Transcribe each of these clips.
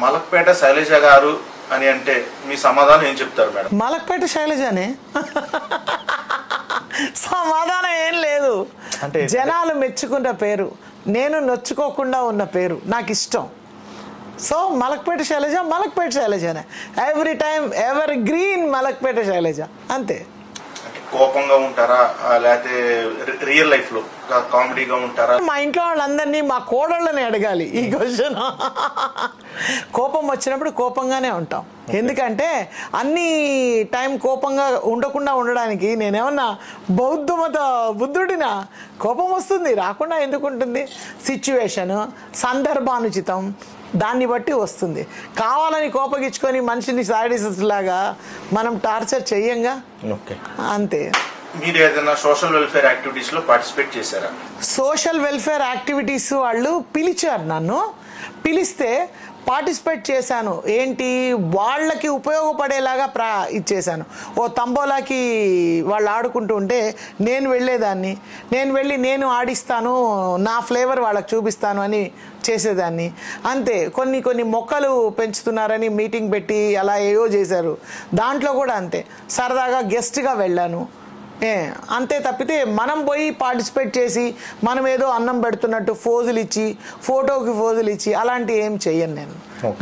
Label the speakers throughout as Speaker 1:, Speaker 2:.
Speaker 1: మలక్పేట శైలజ గారు అని అంటే మీ సమాధానం ఏం చెప్తారు మేడం?
Speaker 2: మలక్పేట శైలజనే. సమాధానం ఏం లేదు. అంటే జనాలు మెచ్చుకున్న పేరు, నేను నొచ్చుకోకుండా ఉన్న పేరు నాకు ఇష్టం. సో మలక్పేట శైలజ మలక్పేట శైలజనే. Every time evergreen Malakpet Shailaja అంతే.
Speaker 1: కోపంగా ఉంటారా లేకపోతే రియల్ లైఫ్ లో కామెడీగా ఉంటారా?
Speaker 2: మా ఇంట్లో వాళ్ళందరినీ మా కోడళ్ళని అడగాలి ఈ క్వశ్చన్. కోపం వచ్చినప్పుడు కోపంగానే ఉంటాం. ఎందుకంటే అన్ని టైం కోపంగా ఉండకుండా ఉండడానికి నేనేమన్నా బుద్ధుడినా? కోపం వస్తుంది, రాకుండా ఎందుకు ఉంటుంది? సిచ్యువేషన్, సందర్భానుచితం, దాన్ని బట్టి వస్తుంది. కావాలని కోపగించుకొని మనిషిని సాడిస్ట్ లాగా మనం టార్చర్ చెయ్యంగా. అంతే.
Speaker 1: మీరు ఏదైనా సోషల్ వెల్ఫేర్ యాక్టివిటీస్ లో పార్టిసిపేట్ చేశారా?
Speaker 2: సోషల్ వెల్ఫేర్ యాక్టివిటీస్ వాళ్ళు పిలిచారు, నన్ను పిలిస్తే పార్టిసిపేట్ చేశాను. ఏంటి, వాళ్ళకి ఉపయోగపడేలాగా ఇచ్చేసాను. ఓ తంబోలాకి వాళ్ళు ఆడుకుంటూ ఉంటే నేను వెళ్ళేదాన్ని, నేను వెళ్ళి నేను ఆడిస్తాను, నా ఫ్లేవర్ వాళ్ళకి చూపిస్తాను అని చేసేదాన్ని. అంతే. కొన్ని మొక్కలు పెంచుతున్నారని మీటింగ్ పెట్టి అలా ఏవో చేశారు. దాంట్లో కూడా అంతే, సరదాగా గెస్ట్గా వెళ్ళాను. అంతే తప్పితే మనం పోయి పార్టిసిపేట్ చేసి మనం ఏదో అన్నం పెడుతున్నట్టు ఫోజులు ఇచ్చి, ఫోటోకి ఫోజులు ఇచ్చి అలాంటివి ఏం చెయ్యను నేను.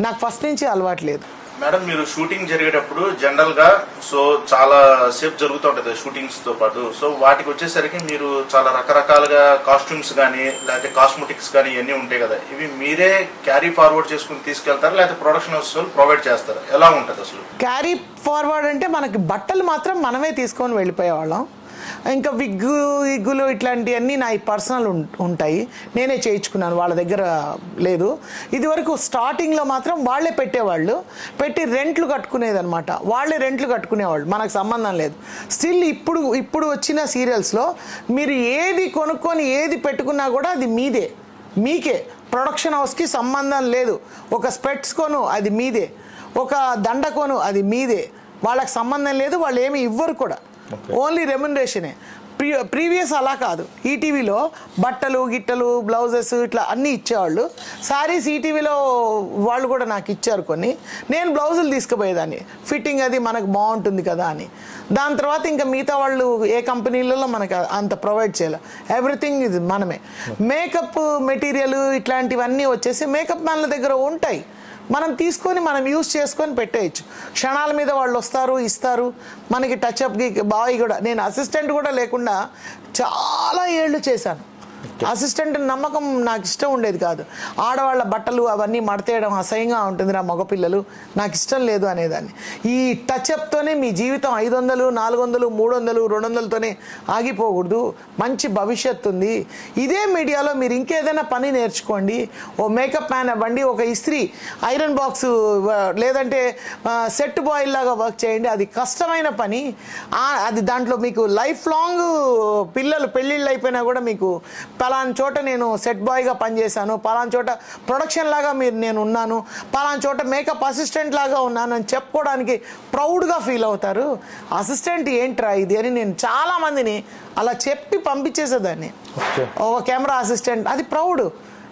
Speaker 2: నాకు ఫస్ట్ నుంచి అలవాట్లేదు.
Speaker 1: మేడం, మీరు షూటింగ్ జరిగేటప్పుడు జనరల్ గా చాలా సేపు జరుగుతూ ఉంటుంది షూటింగ్స్ తో పాటు. సో వాటికి వచ్చేసరికి మీరు చాలా రకరకాలుగా కాస్ట్యూమ్స్ కానీ లేకపోతే కాస్మెటిక్స్ కానీ ఇవన్నీ ఉంటాయి కదా, ఇవి మీరే క్యారీ ఫార్వర్డ్ చేసుకుని తీసుకెళ్తారా లేకపోతే ప్రొడక్షన్ హౌస్ ప్రొవైడ్ చేస్తారా? ఎలా ఉంటుంది అసలు?
Speaker 2: క్యారీ ఫార్వర్డ్ అంటే మనకి బట్టలు మాత్రం మనమే తీసుకొని వెళ్ళిపోయేవాళ్ళం. ఇంకా విగ్గులు ఇట్లాంటివన్నీ నా పర్సనల్ ఉంటాయి, నేనే చేయించుకున్నాను, వాళ్ళ దగ్గర లేదు. ఇదివరకు స్టార్టింగ్లో మాత్రం వాళ్ళే పెట్టేవాళ్ళు, పెట్టి రెంట్లు కట్టుకునేదనమాట. వాళ్ళే రెంట్లు కట్టుకునేవాళ్ళు, మనకు సంబంధం లేదు. స్టిల్ ఇప్పుడు వచ్చిన సీరియల్స్లో మీరు ఏది కొనుక్కొని ఏది పెట్టుకున్నా కూడా అది మీకే. ప్రొడక్షన్ హౌస్కి సంబంధం లేదు. ఒక స్పెట్స్ కొను అది మీదే, ఒక దండ కొను అది మీదే. వాళ్ళకి సంబంధం లేదు, వాళ్ళు ఏమి ఇవ్వరు కూడా, ఓన్లీ రెమ్యునరేషనే. ప్రీవియస్ అలా కాదు. ఈటీవీలో బట్టలు గిట్టలు బ్లౌజెస్ ఇట్లా అన్నీ ఇచ్చేవాళ్ళు. సారీస్ ఈటీవీలో వాళ్ళు కూడా నాకు ఇచ్చారు కొన్ని. నేను బ్లౌజులు తీసుకుపోయేదాన్ని, ఫిట్టింగ్ అది మనకు బాగుంటుంది కదా అని. దాని తర్వాత ఇంకా మిగతా వాళ్ళు ఏ కంపెనీలలో మనకు అంత ప్రొవైడ్ చేయాలి. ఎవ్రీథింగ్ ఇది మనమే. మేకప్ మెటీరియల్ ఇట్లాంటివన్నీ వచ్చేసి మేకప్ మ్యాన్ల దగ్గర ఉంటాయి, మనం తీసుకొని మనం యూజ్ చేసుకొని పెట్టేయచ్చు. క్షణాల మీద వాళ్ళు వస్తారు, ఇస్తారు మనకి. టచ్అప్కి బాయ్ కూడా, నేను అసిస్టెంట్ కూడా లేకుండా చాలా ఏళ్ళు చేశాను. అసిస్టెంట్ నమ్మకం నాకు ఇష్టం ఉండేది కాదు. ఆడవాళ్ళ బట్టలు అవన్నీ మడతేయడం అసహ్యంగా ఉంటుంది, నా మగపిల్లలు నాకు ఇష్టం లేదు అనేదాన్ని. ఈ టచ్అప్తోనే మీ జీవితం 500, 400, 300, 200తోనే ఆగిపోకూడదు. మంచి భవిష్యత్తు ఉంది. ఇదే మీడియాలో మీరు ఇంకేదైనా పని నేర్చుకోండి. ఓ మేకప్ మ్యాన్ అవ్వండి, ఒక ఇస్త్రీ ఐరన్ బాక్స్ లేదంటే సెట్ బాయ్ లాగా వర్క్ చేయండి. అది కష్టమైన పని. అది దాంట్లో మీకు లైఫ్ లాంగ్ పిల్లలు పెళ్ళిళ్ళు అయిపోయినా కూడా మీకు పలానా చోట నేను సెట్ బాయ్గా పనిచేశాను, పలానా చోట ప్రొడక్షన్ లాగా నేను ఉన్నాను, పలానా చోట మేకప్ అసిస్టెంట్ లాగా ఉన్నాను అని చెప్పుకోవడానికి ప్రౌడ్గా ఫీల్ అవుతారు. అసిస్టెంట్ ఏంట్రా ఇది అని నేను చాలామందిని అలా చెప్పి పంపించేసేదాన్ని. ఒక కెమెరా అసిస్టెంట్ అది ప్రౌడ్.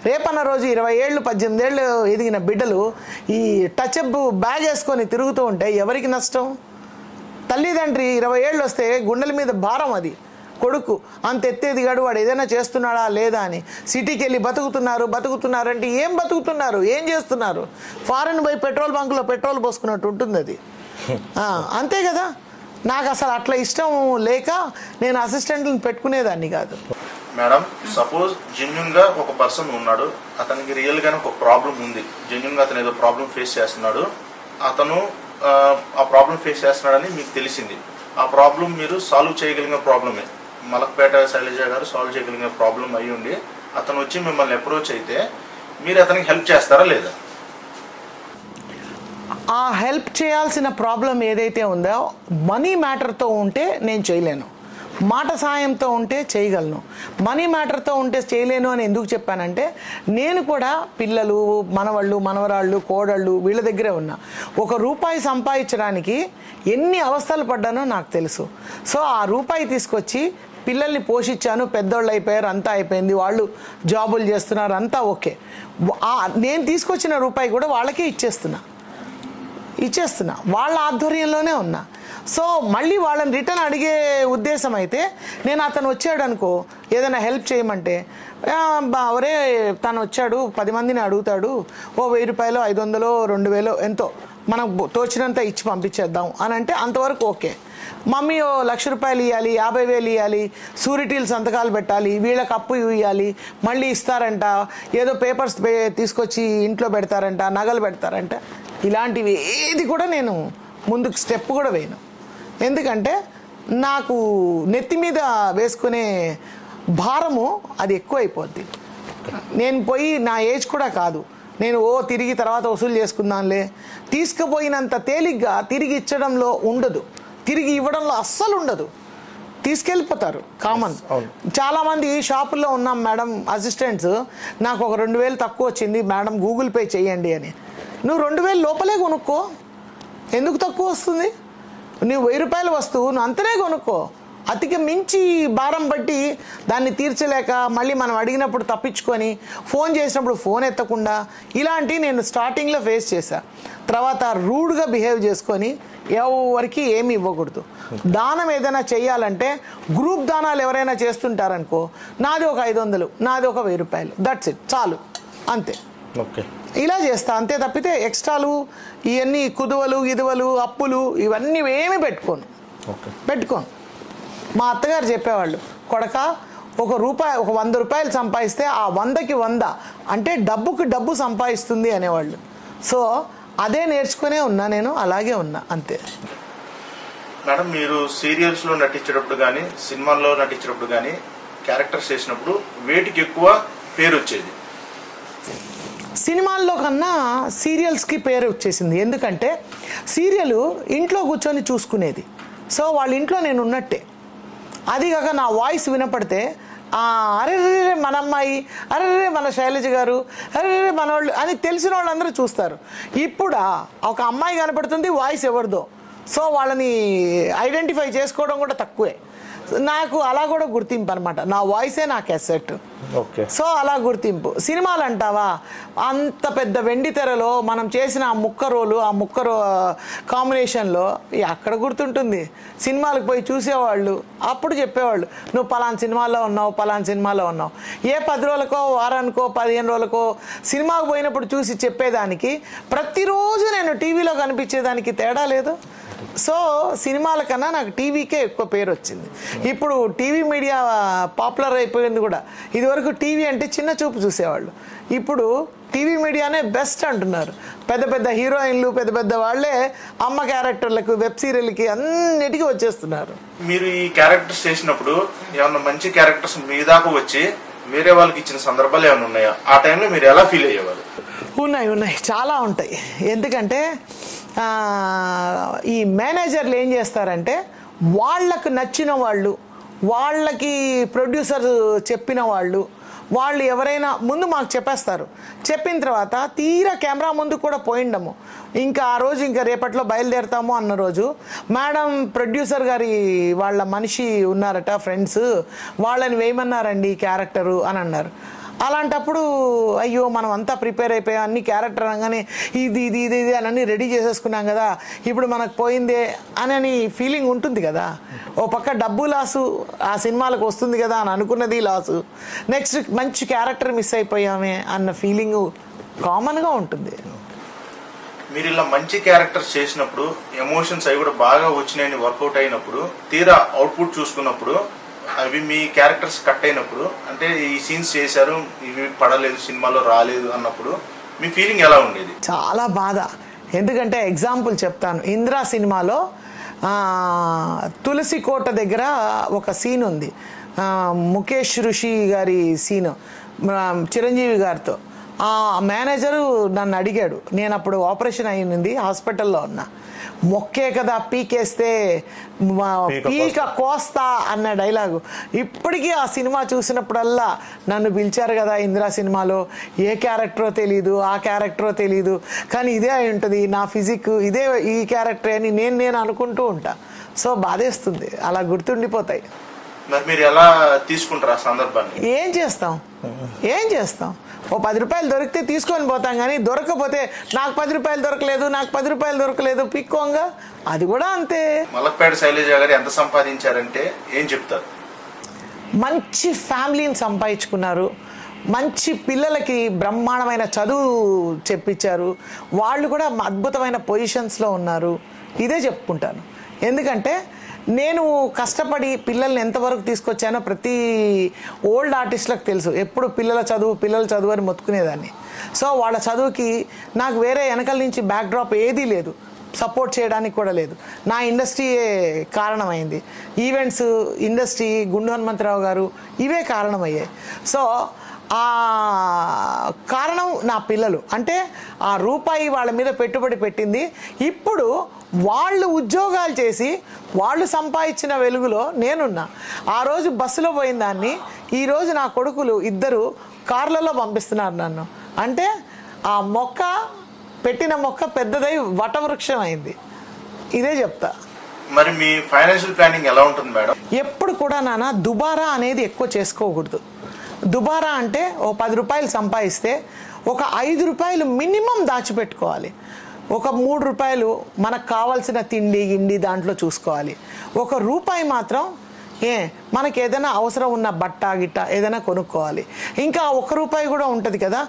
Speaker 2: రేపన్న రోజు 20 ఏళ్ళు 18 ఏళ్ళు ఎదిగిన బిడ్డలు ఈ టచ్అప్ బ్యాగ్ వేసుకొని తిరుగుతూ ఉంటే ఎవరికి నష్టం? తల్లిదండ్రి 20 ఏళ్ళు వస్తే గుండెల మీద భారం. అది కొడుకు అంత ఎత్తేదిగాడు, వాడు ఏదైనా చేస్తున్నాడా లేదా అని. సిటీకి వెళ్ళి బతుకుతున్నారంటే ఏం బతుకుతున్నారు, ఏం చేస్తున్నారు? ఫారెన్ పోయి పెట్రోల్ బంకులో పెట్రోల్ పోసుకున్నట్టు ఉంటుంది అది. అంతే కదా. నాకు అసలు అట్లా ఇష్టం లేక నేను అసిస్టెంట్లను పెట్టుకునేదాన్ని కాదు.
Speaker 1: మేడం, సపోజ్ జెన్యున్ గా ఒక పర్సన్ ఉన్నాడు, అతనికి రియల్ గానే ఒక ప్రాబ్లం ఉంది, జెన్యున్ గా అతను ఏదో ప్రాబ్లం ఫేస్ చేస్తున్నాడు, అతను ఆ ప్రాబ్లం ఫేస్ చేస్తున్నాడని మీకు తెలిసింది. ఆ ప్రాబ్లం మీరు సాల్వ్ చేయగలిగిన ప్రాబ్లమే, మలక్పేట శైలజ గారు సాల్వ్ చేయగలిగిన ప్రాబ్లం అయ్యి ఉండి అతను వచ్చి మిమ్మల్ని అప్రోచ్ అయితే మీరు అతనికి హెల్ప్ చేస్తారా లేదా?
Speaker 2: ఆ హెల్ప్ చేయాల్సిన ప్రాబ్లం ఏదైతే ఉందో మనీ మ్యాటర్తో ఉంటే నేను చేయలేను, మాట సాయంతో ఉంటే చేయగలను. మనీ మ్యాటర్తో ఉంటే చేయలేను అని ఎందుకు చెప్పానంటే, నేను కూడా పిల్లలు, మనవాళ్ళు, మనవరాళ్ళు, కోడళ్ళు వీళ్ళ దగ్గరే ఉన్నా. ₹1 సంపాదించడానికి ఎన్ని అవస్థలు పడ్డానో నాకు తెలుసు. సో ఆ రూపాయి తీసుకొచ్చి పిల్లల్ని పోషించాను, పెద్దోళ్ళు అయిపోయారు, అంతా అయిపోయింది, వాళ్ళు జాబులు చేస్తున్నారు, అంతా ఓకే. నేను తీసుకొచ్చిన రూపాయి కూడా వాళ్ళకే ఇచ్చేస్తున్నా, వాళ్ళ ఆధ్వర్యంలోనే ఉన్నా. సో మళ్ళీ వాళ్ళని రిటర్న్ అడిగే ఉద్దేశం అయితే, నేను అతను వచ్చాడు అనుకో ఏదైనా హెల్ప్ చేయమంటే, ఒరే తను వచ్చాడు 10 మందిని అడుగుతాడు, ఓ 1000 రూపాయలు 500 2000 ఎంతో మనం తోచినంత ఇచ్చి పంపించేద్దాం అని అంటే అంతవరకు ఓకే. మమ్మీ ఓ 1,00,000 రూపాయలు ఇవ్వాలి, 50,000 ఇవ్వాలి, సూరిటీలు సంతకాలు పెట్టాలి, వీళ్ళకి అప్పు ఇవ్వాలి, మళ్ళీ ఇస్తారంట, ఏదో పేపర్స్ తీసుకొచ్చి ఇంట్లో పెడతారంట, నగలు పెడతారంట, ఇలాంటివి ఏది కూడా నేను ముందుకు స్టెప్ కూడా వేయను. ఎందుకంటే నాకు నెత్తి మీద వేసుకునే భారము అది ఎక్కువ అయిపోద్ది. నేను పోయి నా ఏజ్ కూడా కాదు, నేను తిరిగి తర్వాత వసూలు చేసుకుందాంలే, తీసుకుపోయినంత తేలిగ్గా తిరిగి ఇచ్చడంలో ఉండదు, తిరిగి ఇవ్వడంలో అస్సలు ఉండదు, తీసుకెళ్ళిపోతారు కామన్. చాలామంది షాపుల్లో ఉన్నాం మేడం అసిస్టెంట్స్, నాకు ఒక 2,000 తక్కువ వచ్చింది మేడం గూగుల్ పే చేయండి అని. నువ్వు 2,000 లోపలే కొనుక్కో, ఎందుకు తక్కువ వస్తుంది? నువ్వు 1000 రూపాయల వస్తువు నువ్వు అంతనే కొనుక్కో. అతికి మించి భారం బట్టి దాన్ని తీర్చలేక మళ్ళీ మనం అడిగినప్పుడు తప్పించుకొని, ఫోన్ చేసినప్పుడు ఫోన్ ఎత్తకుండా, ఇలాంటివి నేను స్టార్టింగ్లో ఫేస్ చేశా. తర్వాత రూడ్గా బిహేవ్ చేసుకొని ఎవరికి ఏమి ఇవ్వకూడదు. దానం ఏదైనా చేయాలంటే గ్రూప్ దానాలు ఎవరైనా చేస్తుంటారనుకో, నాది ఒక 500, నాది ఒక 1000 రూపాయలు, దట్స్ ఇట్, చాలు, అంతే.
Speaker 1: ఓకే,
Speaker 2: ఇలా చేస్తా అంతే తప్పితే ఎక్స్ట్రాలు ఇవన్నీ కుదువలు గిదువలు అప్పులు ఇవన్నీ ఏమి పెట్టుకోను. మా అత్తగారు చెప్పేవాళ్ళు, కొడక ఒక 100 రూపాయలు సంపాదిస్తే ఆ 100కి 100 అంటే డబ్బుకి డబ్బు సంపాదిస్తుంది అనేవాళ్ళు. సో అదే నేర్చుకునే ఉన్నా, నేను అలాగే ఉన్నా, అంతే.
Speaker 1: మేడం, మీరు సీరియల్స్లో నటించేటప్పుడు కానీ సినిమాల్లో నటించేటప్పుడు కానీ క్యారెక్టర్స్ చేసినప్పుడు వేటికి ఎక్కువ పేరు వచ్చేది?
Speaker 2: సినిమాల్లో కన్నా సీరియల్స్కి పేరు వచ్చేసింది. ఎందుకంటే సీరియల్ ఇంట్లో కూర్చొని చూసుకునేది, సో వాళ్ళ ఇంట్లో నేను ఉన్నట్టే. అది కాక నా వాయిస్ వినపడితే అరే మన అమ్మాయి, అరే మన శైలజ గారు, అరే మనోళ్ళు అని తెలిసిన వాళ్ళందరూ చూస్తారు. ఇప్పుడు ఒక అమ్మాయి కనపడుతుంది, వాయిస్ ఎవరిదో, సో వాళ్ళని ఐడెంటిఫై చేసుకోవడం కూడా తక్కువే. నాకు అలా కూడా గుర్తింపు అనమాట, నా వాయిసే నాకు అసెట్. సో అలా గుర్తింపు. సినిమాలు అంటావా, అంత పెద్ద వెండి తెరలో మనం చేసిన ఆ ముక్క కాంబినేషన్లో అక్కడ గుర్తుంటుంది. సినిమాలకు పోయి చూసేవాళ్ళు అప్పుడు చెప్పేవాళ్ళు, నువ్వు పలానా సినిమాలో ఉన్నావు. ఏ 10 రోజులకో వారానికో 15 రోజులకో సినిమాకు పోయినప్పుడు చూసి చెప్పేదానికి ప్రతిరోజు నేను టీవీలో కనిపించేదానికి తేడా లేదు. సో సినిమాల కన్నా నాకు టీవీకే ఎక్కువ పేరు వచ్చింది. ఇప్పుడు టీవీ మీడియా పాపులర్ అయిపోయింది కూడా. ఇదివరకు టీవీ అంటే చిన్న చూపు చూసేవాళ్ళు, ఇప్పుడు టీవీ మీడియానే బెస్ట్ అంటున్నారు. పెద్ద పెద్ద హీరోయిన్లు, పెద్ద పెద్ద వాళ్ళే అమ్మ క్యారెక్టర్లకు, వెబ్ సీరియల్కి అన్నిటికీ వచ్చేస్తున్నారు.
Speaker 1: మీరు ఈ క్యారెక్టర్స్ చేసినప్పుడు ఏమన్నా మంచి క్యారెక్టర్స్ మీ దాకా వచ్చి వేరే వాళ్ళకి ఇచ్చిన సందర్భాలు ఏమైనా ఉన్నాయా? ఆ టైంలో మీరు ఎలా ఫీల్ అయ్యేవారు?
Speaker 2: ఉన్నాయి, చాలా ఉంటాయి. ఎందుకంటే ఈ మేనేజర్లు ఏం చేస్తారంటే, వాళ్ళకు నచ్చిన వాళ్ళు, వాళ్ళకి ప్రొడ్యూసర్ చెప్పిన వాళ్ళు ఎవరైనా ముందు మాకు చెప్పేస్తారు. చెప్పిన తర్వాత తీరా కెమెరా ముందు కూడా పోయిండము, ఇంకా ఆ రోజు ఇంకా రేపట్లో బయలుదేరుతాము అన్న రోజు, మేడం ప్రొడ్యూసర్ గారి వాళ్ళ మనిషి ఉన్నారట ఫ్రెండ్స్, వాళ్ళని వేయమన్నారండి క్యారెక్టరు అని అన్నారు. అలాంటప్పుడు అయ్యో మనం అంతా ప్రిపేర్ అయిపోయాం, అన్ని క్యారెక్టర్ అనగానే ఇది అని అన్నీ రెడీ చేసేసుకున్నాం కదా, ఇప్పుడు మనకు పోయిందే అని ఫీలింగ్ ఉంటుంది కదా. ఓ పక్క డబ్బు లాసు, ఆ సినిమాలకు వస్తుంది కదా అని అనుకున్నది లాసు, నెక్స్ట్ మంచి క్యారెక్టర్ మిస్ అయిపోయామే అన్న ఫీలింగు కామన్గా ఉంటుంది.
Speaker 1: మీరు ఇలా మంచి క్యారెక్టర్స్ చేసినప్పుడు ఎమోషన్స్ అవి కూడా బాగా వచ్చినాయని వర్కౌట్ అయినప్పుడు, తీరా అవుట్పుట్ చూసుకున్నప్పుడు అవి మీ క్యారెక్టర్స్ కట్ అయినప్పుడు, అంటే ఈ సీన్స్ చేశారు ఇవి పడలేదు, సినిమాలో రాలేదు అన్నప్పుడు మీ ఫీలింగ్ ఎలా ఉండేది?
Speaker 2: చాలా బాధ. ఎందుకంటే ఎగ్జాంపుల్ చెప్తాను. ఇంద్రా సినిమాలో తులసి కోట దగ్గర ఒక సీన్ ఉంది, ముఖేష్ ఋషి గారి సీను చిరంజీవి గారితో. ఆ మేనేజరు నన్ను అడిగాడు, నేను అప్పుడు ఆపరేషన్ అయ్యింది, హాస్పిటల్లో ఉన్నా. మొక్కే కదా పీకేస్తే పీక కోస్తా అన్న డైలాగు ఇప్పటికీ ఆ సినిమా చూసినప్పుడల్లా నన్ను పిలిచారు కదా ఇందిరా సినిమాలో, ఏ క్యారెక్టరో తెలీదు, ఆ క్యారెక్టరో తెలీదు, కానీ ఇదే అయి ఉంటుంది, నా ఫిజిక్ ఇదే, ఈ క్యారెక్టర్ అని నేను అనుకుంటూ ఉంటా. సో బాధేస్తుంది, అలా గుర్తుండిపోతాయి.
Speaker 1: మరి మీరు ఎలా తీసుకుంటారు ఆ సందర్భాన్ని?
Speaker 2: ఏం చేస్తాం ఓ 10 రూపాయలు దొరికితే తీసుకొని పోతాం, కానీ దొరకకపోతే నాకు 10 రూపాయలు దొరకలేదు పిక్కోంగా, అది కూడా అంతే.
Speaker 1: మలక్పేట శైలజ గారు ఎంత సంపాదించారంటే ఏం చెప్తారు?
Speaker 2: మంచి ఫ్యామిలీని సంపాదించుకున్నారు, మంచి పిల్లలకి బ్రహ్మాండమైన చదువు చెప్పించారు, వాళ్ళు కూడా అద్భుతమైన పొజిషన్స్లో ఉన్నారు. ఇదే చెప్పుకుంటాను. ఎందుకంటే నేను కష్టపడి పిల్లల్ని ఎంతవరకు తీసుకొచ్చానో ప్రతి ఓల్డ్ ఆర్టిస్టులకు తెలుసు. ఎప్పుడు పిల్లల చదువు అని మొత్తుకునేదాన్ని. సో వాళ్ళ చదువుకి నాకు వేరే వెనకాల నుంచి బ్యాక్డ్రాప్ ఏదీ లేదు, సపోర్ట్ చేయడానికి కూడా లేదు. నా ఇండస్ట్రీయే కారణమైంది. ఈవెంట్స్ ఇండస్ట్రీ, గుండు హనుమంతరావు గారు, ఇవే కారణమయ్యాయి. సో ఆ కారణం నా పిల్లలు. అంటే ఆ రూపాయి వాళ్ళ మీద పెట్టుబడి పెట్టింది. ఇప్పుడు వాళ్ళు ఉద్యోగాలు చేసి వాళ్ళు సంపాదించిన వెలుగులో నేనున్నా. ఆ రోజు బస్సులో పోయిన దాన్ని ఈరోజు నా కొడుకులు ఇద్దరు కార్లలో పంపిస్తున్నారు నన్ను. అంటే ఆ పెట్టిన మొక్క పెద్దదై వటవృక్షం అయింది. ఇదే చెప్తా.
Speaker 1: మరి మీ ఫైనాన్షియల్ ప్లానింగ్ ఎలా ఉంటుంది మేడం?
Speaker 2: ఎప్పుడు కూడా నాన్న దుబారా అనేది ఎక్కువ చేసుకోకూడదు. దుబారా అంటే ఓ 10 రూపాయలు సంపాదిస్తే ఒక 5 రూపాయలు మినిమం దాచిపెట్టుకోవాలి. ఒక 3 రూపాయలు మనకు కావాల్సిన తిండి దాంట్లో చూసుకోవాలి. ఒక రూపాయి మాత్రం మనకి ఏదైనా అవసరం ఉన్న బట్ట గిట్ట ఏదైనా కొనుక్కోవాలి. ఇంకా 1 రూపాయి కూడా ఉంటుంది కదా,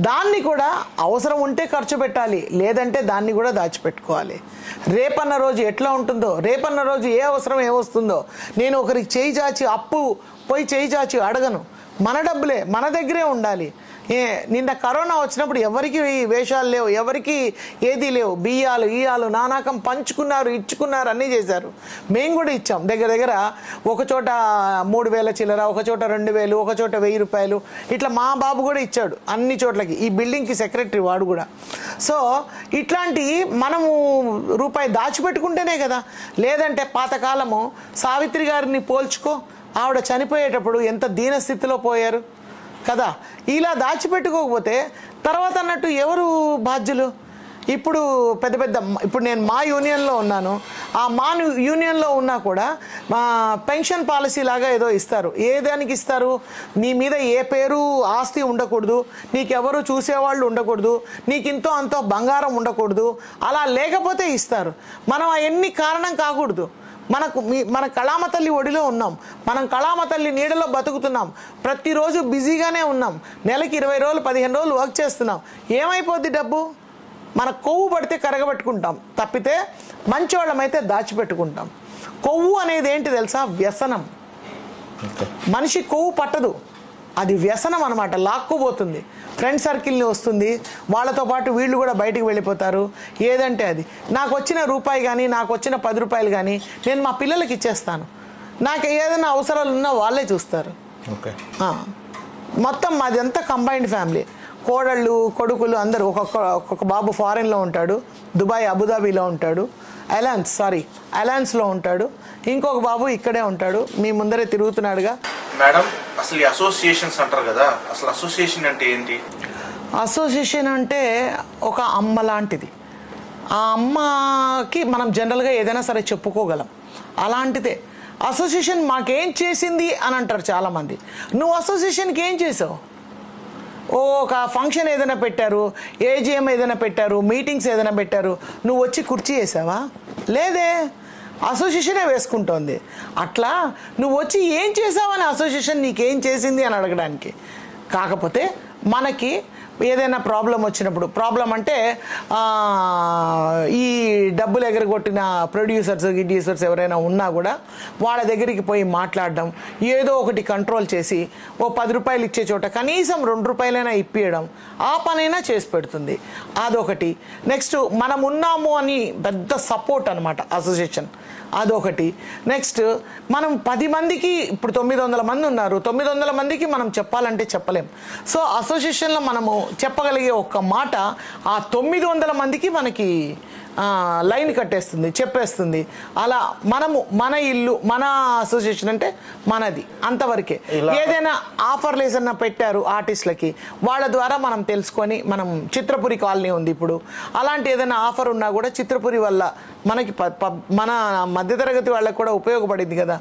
Speaker 2: దాన్ని కూడా అవసరం ఉంటే ఖర్చు పెట్టాలి, లేదంటే దాన్ని కూడా దాచిపెట్టుకోవాలి. రేపన్న రోజు ఎట్లా ఉంటుందో, రేపన్న రోజు ఏ అవసరం ఏమొస్తుందో, నేను ఒకరికి చేయి చాచి అప్పు పోయి చేయి చాచి అడగను. మన డబ్బులే మన దగ్గరే ఉండాలి. నిన్న కరోనా వచ్చినప్పుడు ఎవరికి వేషాలు లేవు, ఎవరికి ఏదీ లేవు. బియ్యాలు నానాకం పంచుకున్నారు, ఇచ్చుకున్నారు, అన్నీ చేశారు. మేము కూడా ఇచ్చాం. దగ్గర ఒక చోట 3000 చిల్లర, ఒక చోట 2000, ఒక చోట 1000 రూపాయలు, ఇట్లా మా బాబు కూడా ఇచ్చాడు అన్ని చోట్లకి. ఈ బిల్డింగ్కి సెక్రటరీ వాడు కూడా. సో ఇట్లాంటి మనము రూపాయి దాచిపెట్టుకుంటేనే కదా. లేదంటే పాతకాలము సావిత్రి గారిని పోల్చుకో, ఆవిడ చనిపోయేటప్పుడు ఎంత దీనస్థితిలో పోయారు కదా. ఇలా దాచిపెట్టుకోకపోతే తర్వాత అన్నట్టు ఎవరు బాధ్యులు? ఇప్పుడు ఇప్పుడు నేను మా యూనియన్లో ఉన్నాను. ఆ మా యూనియన్లో ఉన్నా కూడా మా పెన్షన్ పాలసీ లాగా ఏదో ఇస్తారు. ఏ దానికి ఇస్తారు? నీ మీద ఏ పేరు ఆస్తి ఉండకూడదు, నీకెవరు చూసేవాళ్ళు ఉండకూడదు, నీకు ఇంతో అంతో బంగారం ఉండకూడదు. అలా లేకపోతే ఇస్తారు. మనం అవన్నీ కారణం కాకూడదు. మన కళామ తల్లి ఒడిలో ఉన్నాం, మనం కళామ తల్లి నీడలో బతుకుతున్నాం, ప్రతిరోజు బిజీగానే ఉన్నాం, నెలకి 20 రోజులు 15 రోజులు వర్క్ చేస్తున్నాం. ఏమైపోద్ది డబ్బు? మన కొవ్వు పడితే కరగబెట్టుకుంటాం తప్పితే మంచోళ్ళమైతే దాచిపెట్టుకుంటాం. కొవ్వు అనేది ఏంటి తెలుసా? వ్యసనం. మనిషి కొవ్వు పట్టదు, అది వ్యసనం అనమాట. లాక్కుపోతుంది, ఫ్రెండ్ సర్కిల్ని వస్తుంది, వాళ్ళతో పాటు వీళ్ళు కూడా బయటికి వెళ్ళిపోతారు. ఏదంటే అది. నాకు వచ్చిన రూపాయి కానీ, నాకు వచ్చిన 10 రూపాయలు కానీ నేను మా పిల్లలకి ఇచ్చేస్తాను. నాకు ఏదైనా అవసరాలు ఉన్నా వాళ్ళే చూస్తారు. మొత్తం మాది అంతా కంబైన్డ్ ఫ్యామిలీ. కోడళ్ళు కొడుకులు అందరూ. ఒక్కొక్క బాబు ఫారెన్లో ఉంటాడు, దుబాయ్ అబుదాబీలో ఉంటాడు, అలయన్స్లో ఉంటాడు. ఇంకొక బాబు ఇక్కడే ఉంటాడు, మీ ముందరే తిరుగుతున్నాడుగా.
Speaker 1: మేడం, అసలు అసోసియేషన్స్ అంటారు కదా, అసలు అసోసియేషన్ అంటే ఏంటి?
Speaker 2: అసోసియేషన్ అంటే ఒక అమ్మ లాంటిది. ఆ అమ్మకి మనం జనరల్గా ఏదైనా సరే చెప్పుకోగలం. అలాంటిదే అసోసియేషన్. మాకేం చేసింది అని అంటారు చాలామంది. నువ్వు అసోసియేషన్కి ఏం చేసావు? ఒక ఫంక్షన్ ఏదైనా పెట్టారు, ఏజిఎం ఏదైనా పెట్టారు, మీటింగ్స్ ఏదైనా పెట్టారు, నువ్వు వచ్చి కుర్చీ వేసావా? లేదే, అసోసియేషనే వేసుకుంటోంది. అట్లా నువ్వు వచ్చి ఏం చేసావని అసోసియేషన్ నీకేం చేసింది అని అడగడానికి. కాకపోతే మనకి ఏదైనా ప్రాబ్లం వచ్చినప్పుడు, ప్రాబ్లం అంటే ఈ డబ్బులు ఎగరగొట్టిన ప్రొడ్యూసర్స్ ఎవరైనా ఉన్నా కూడా వాళ్ళ దగ్గరికి పోయి మాట్లాడడం, ఏదో ఒకటి కంట్రోల్ చేసి ఓ 10 రూపాయలు ఇచ్చే చోట కనీసం 2 రూపాయలైనా ఇప్పియడం, ఆ పనైనా చేసి పెడుతుంది. అదొకటి. నెక్స్ట్ మనం ఉన్నాము అని పెద్ద సపోర్ట్ అనమాట అసోసియేషన్, అదొకటి. నెక్స్ట్ మనం 10 మందికి, ఇప్పుడు 900 మంది ఉన్నారు, 900 మందికి మనం చెప్పాలంటే చెప్పలేం. సో అసోసియేషన్లో మనము చెప్పగలిగే ఒక్క మాట ఆ 900 మందికి మనకి లైన్ కట్టేస్తుంది, చెప్పేస్తుంది. అలా మన ఇల్లు మన అసోసియేషన్ అంటే మనది అంతవరకే. ఏదైనా ఆఫర్లు ఏదైనా పెట్టారు ఆర్టిస్టులకి, వాళ్ళ ద్వారా మనం తెలుసుకొని, మనం చిత్రపురి కాలనీ ఉంది ఇప్పుడు, అలాంటి ఏదైనా ఆఫర్ ఉన్నా కూడా చిత్రపురి వల్ల మనకి మన మధ్యతరగతి వాళ్ళకి కూడా ఉపయోగపడింది కదా,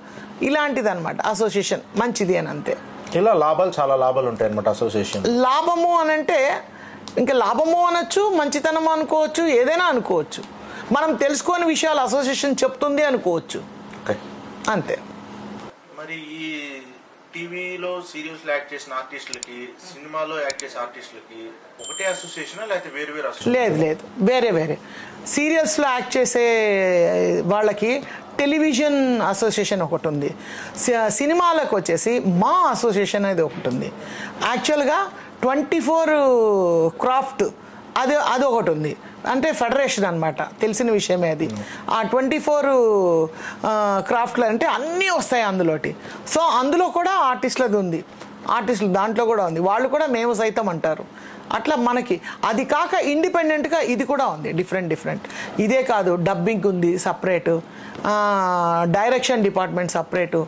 Speaker 2: ఇలాంటిది అనమాట అసోసియేషన్ మంచిది అని అంతే.
Speaker 3: ఇలా చాలా లాభాలు ఉంటాయి అనమాట అసోసియేషన్.
Speaker 2: లాభము అని అంటే ఇంకా లాభము అనొచ్చు, మంచితనము అనుకోవచ్చు, ఏదైనా అనుకోవచ్చు. మనం తెలుసుకోని విషయాలు అసోసియేషన్ చెప్తుంది అనుకోవచ్చు, అంతే.
Speaker 1: మరి ఈ టీవీలో సీరియల్స్లో యాక్ట్ చేసిన ఆర్టిస్టులకి, సినిమాలో యాక్ట్ చేసే ఆర్టిస్టులకి ఒకటే అసోసియేషన్ లేకపోతే వేరు వేరు అసోసియేషన్?
Speaker 2: లేదు, వేరే. సీరియల్స్లో యాక్ట్ చేసే వాళ్ళకి టెలివిజన్ అసోసియేషన్ ఒకటి ఉంది. సినిమాలకు వచ్చేసి మా అసోసియేషన్ అనేది ఒకటి ఉంది. యాక్చువల్గా 24 క్రాఫ్ట్ అది ఒకటి ఉంది, అంటే ఫెడరేషన్ అనమాట, తెలిసిన విషయమే అది. ఆ 24 క్రాఫ్ట్లు అంటే అన్నీ వస్తాయి అందులోటి. సో అందులో కూడా ఆర్టిస్టులది ఉంది, ఆర్టిస్టులు దాంట్లో కూడా ఉంది, వాళ్ళు కూడా మేము సైతం అంటారు. అట్లా మనకి అది కాక ఇండిపెండెంట్గా ఇది కూడా ఉంది, డిఫరెంట్. ఇదే కాదు, డబ్బింగ్ ఉంది సపరేటు, డైరెక్షన్ డిపార్ట్మెంట్ సపరేటు,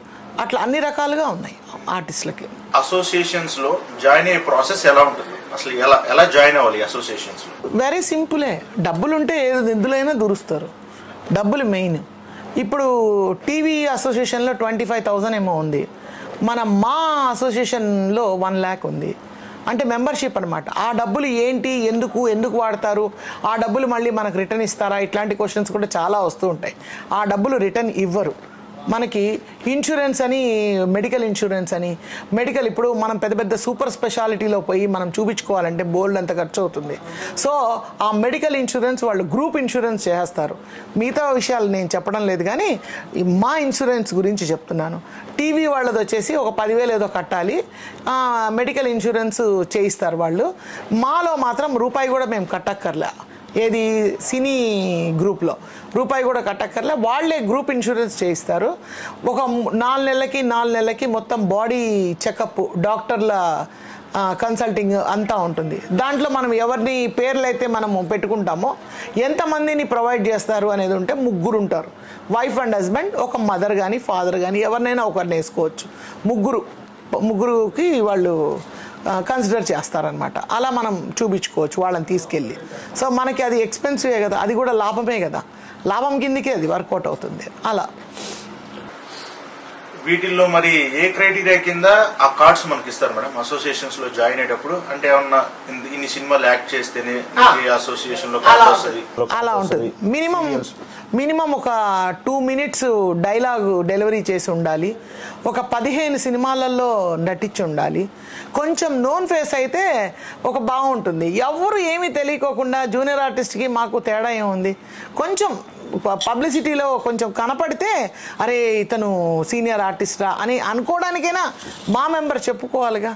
Speaker 2: అట్లా అన్ని రకాలుగా ఉన్నాయి ఆర్టిస్టులకి.
Speaker 1: అసోసియేషన్స్లో జాయిన్ అయ్యే ప్రాసెస్ ఎలా ఉంటుంది అసలు? ఎలా జాయిన్ అవ్వాలి అసోసియేషన్స్లో?
Speaker 2: వెరీ సింపులే, డబ్బులుంటే ఎందులోనైనా దూరుస్తారు, డబ్బులు మెయిన్. ఇప్పుడు టీవీ అసోసియేషన్లో 25,000 ఏమో ఉంది, మా అసోసియేషన్లో 1 lakh ఉంది. అంటే మెంబర్షిప్ అనమాట. ఆ డబ్బులు ఏంటి, ఎందుకు వాడతారు, ఆ డబ్బులు మళ్ళీ మనకు రిటర్న్ ఇస్తారా, ఇట్లాంటి క్వశ్చన్స్ కూడా చాలా వస్తూ ఉంటాయి. ఆ డబ్బులు రిటర్న్ ఇవ్వరు. మనకి ఇన్సూరెన్స్ అని, మెడికల్ ఇన్సూరెన్స్ అని, మెడికల్ ఇప్పుడు మనం పెద్ద పెద్ద స్పెషాలిటీలో పోయి మనం చూపించుకోవాలంటే బోల్డ్ అంత ఖర్చు అవుతుంది. సో ఆ మెడికల్ ఇన్సూరెన్స్ వాళ్ళు గ్రూప్ ఇన్సూరెన్స్ చేస్తారు. మిగతా విషయాలు నేను చెప్పడం లేదు, కానీ మా ఇన్సూరెన్స్ గురించి చెప్తున్నాను. టీవీ వాళ్ళది వచ్చేసి ఒక 10,000 ఏదో కట్టాలి, మెడికల్ ఇన్సూరెన్స్ చేయిస్తారు వాళ్ళు. మాలో మాత్రం రూపాయి కూడా మేము కట్టక్కర్లే, ఏది సినీ గ్రూప్లో రూపాయి కూడా కట్టక్కర్లే, వాళ్ళే గ్రూప్ ఇన్సూరెన్స్ చేయిస్తారు. ఒక 4 నెలలకి మొత్తం బాడీ చెకప్, డాక్టర్ల కన్సల్టింగ్ అంతా ఉంటుంది. దాంట్లో మనం ఎవరిని పేర్లు అయితే మనము పెట్టుకుంటామో, ఎంతమందిని ప్రొవైడ్ చేస్తారు అనేది ఉంటే 3 ఉంటారు, వైఫ్ అండ్ హస్బెండ్, ఒక మదర్ కానీ ఫాదర్ కానీ ఎవరినైనా ఒకరిని వేసుకోవచ్చు. ముగ్గురుకి వాళ్ళు కన్సిడర్ చేస్తారనమాట. అలా మనం చూపించుకోవచ్చు వాళ్ళని తీసుకెళ్ళి. సో మనకి అది ఎక్స్పెన్సివే కదా, అది కూడా లాభమే కదా, లాభం కిందకే అది వర్కౌట్ అవుతుంది. అలా
Speaker 1: వీటిల్లో మరి ఏ క్రైటీరియా కింద ఆ కార్డ్స్ మనకి ఇస్తారు మేడం అసోసియేషన్స్ లో జాయిన్ అయ్యేటప్పుడు? అంటే ఏమన్నా ఇన్ని సినిమాలు యాక్ట్ చేస్తేనే అసోసియేషన్ లో
Speaker 2: అలా ఉంటుంది. మినిమం ఒక 2 minutes డైలాగ్ డెలివరీ చేసి ఉండాలి, ఒక 15 సినిమాలలో నటించి ఉండాలి, కొంచెం నోన్ ఫేస్ అయితే ఒక బాగుంటుంది. ఎవరు ఏమీ తెలియకోకుండా జూనియర్ ఆర్టిస్ట్కి మాకు తేడా ఏముంది, కొంచెం పబ్లిసిటీలో కొంచెం కనపడితే అరే ఇతను సీనియర్ ఆర్టిస్టా అని అనుకోవడానికైనా మా మెంబర్ చెప్పుకోవాలిగా.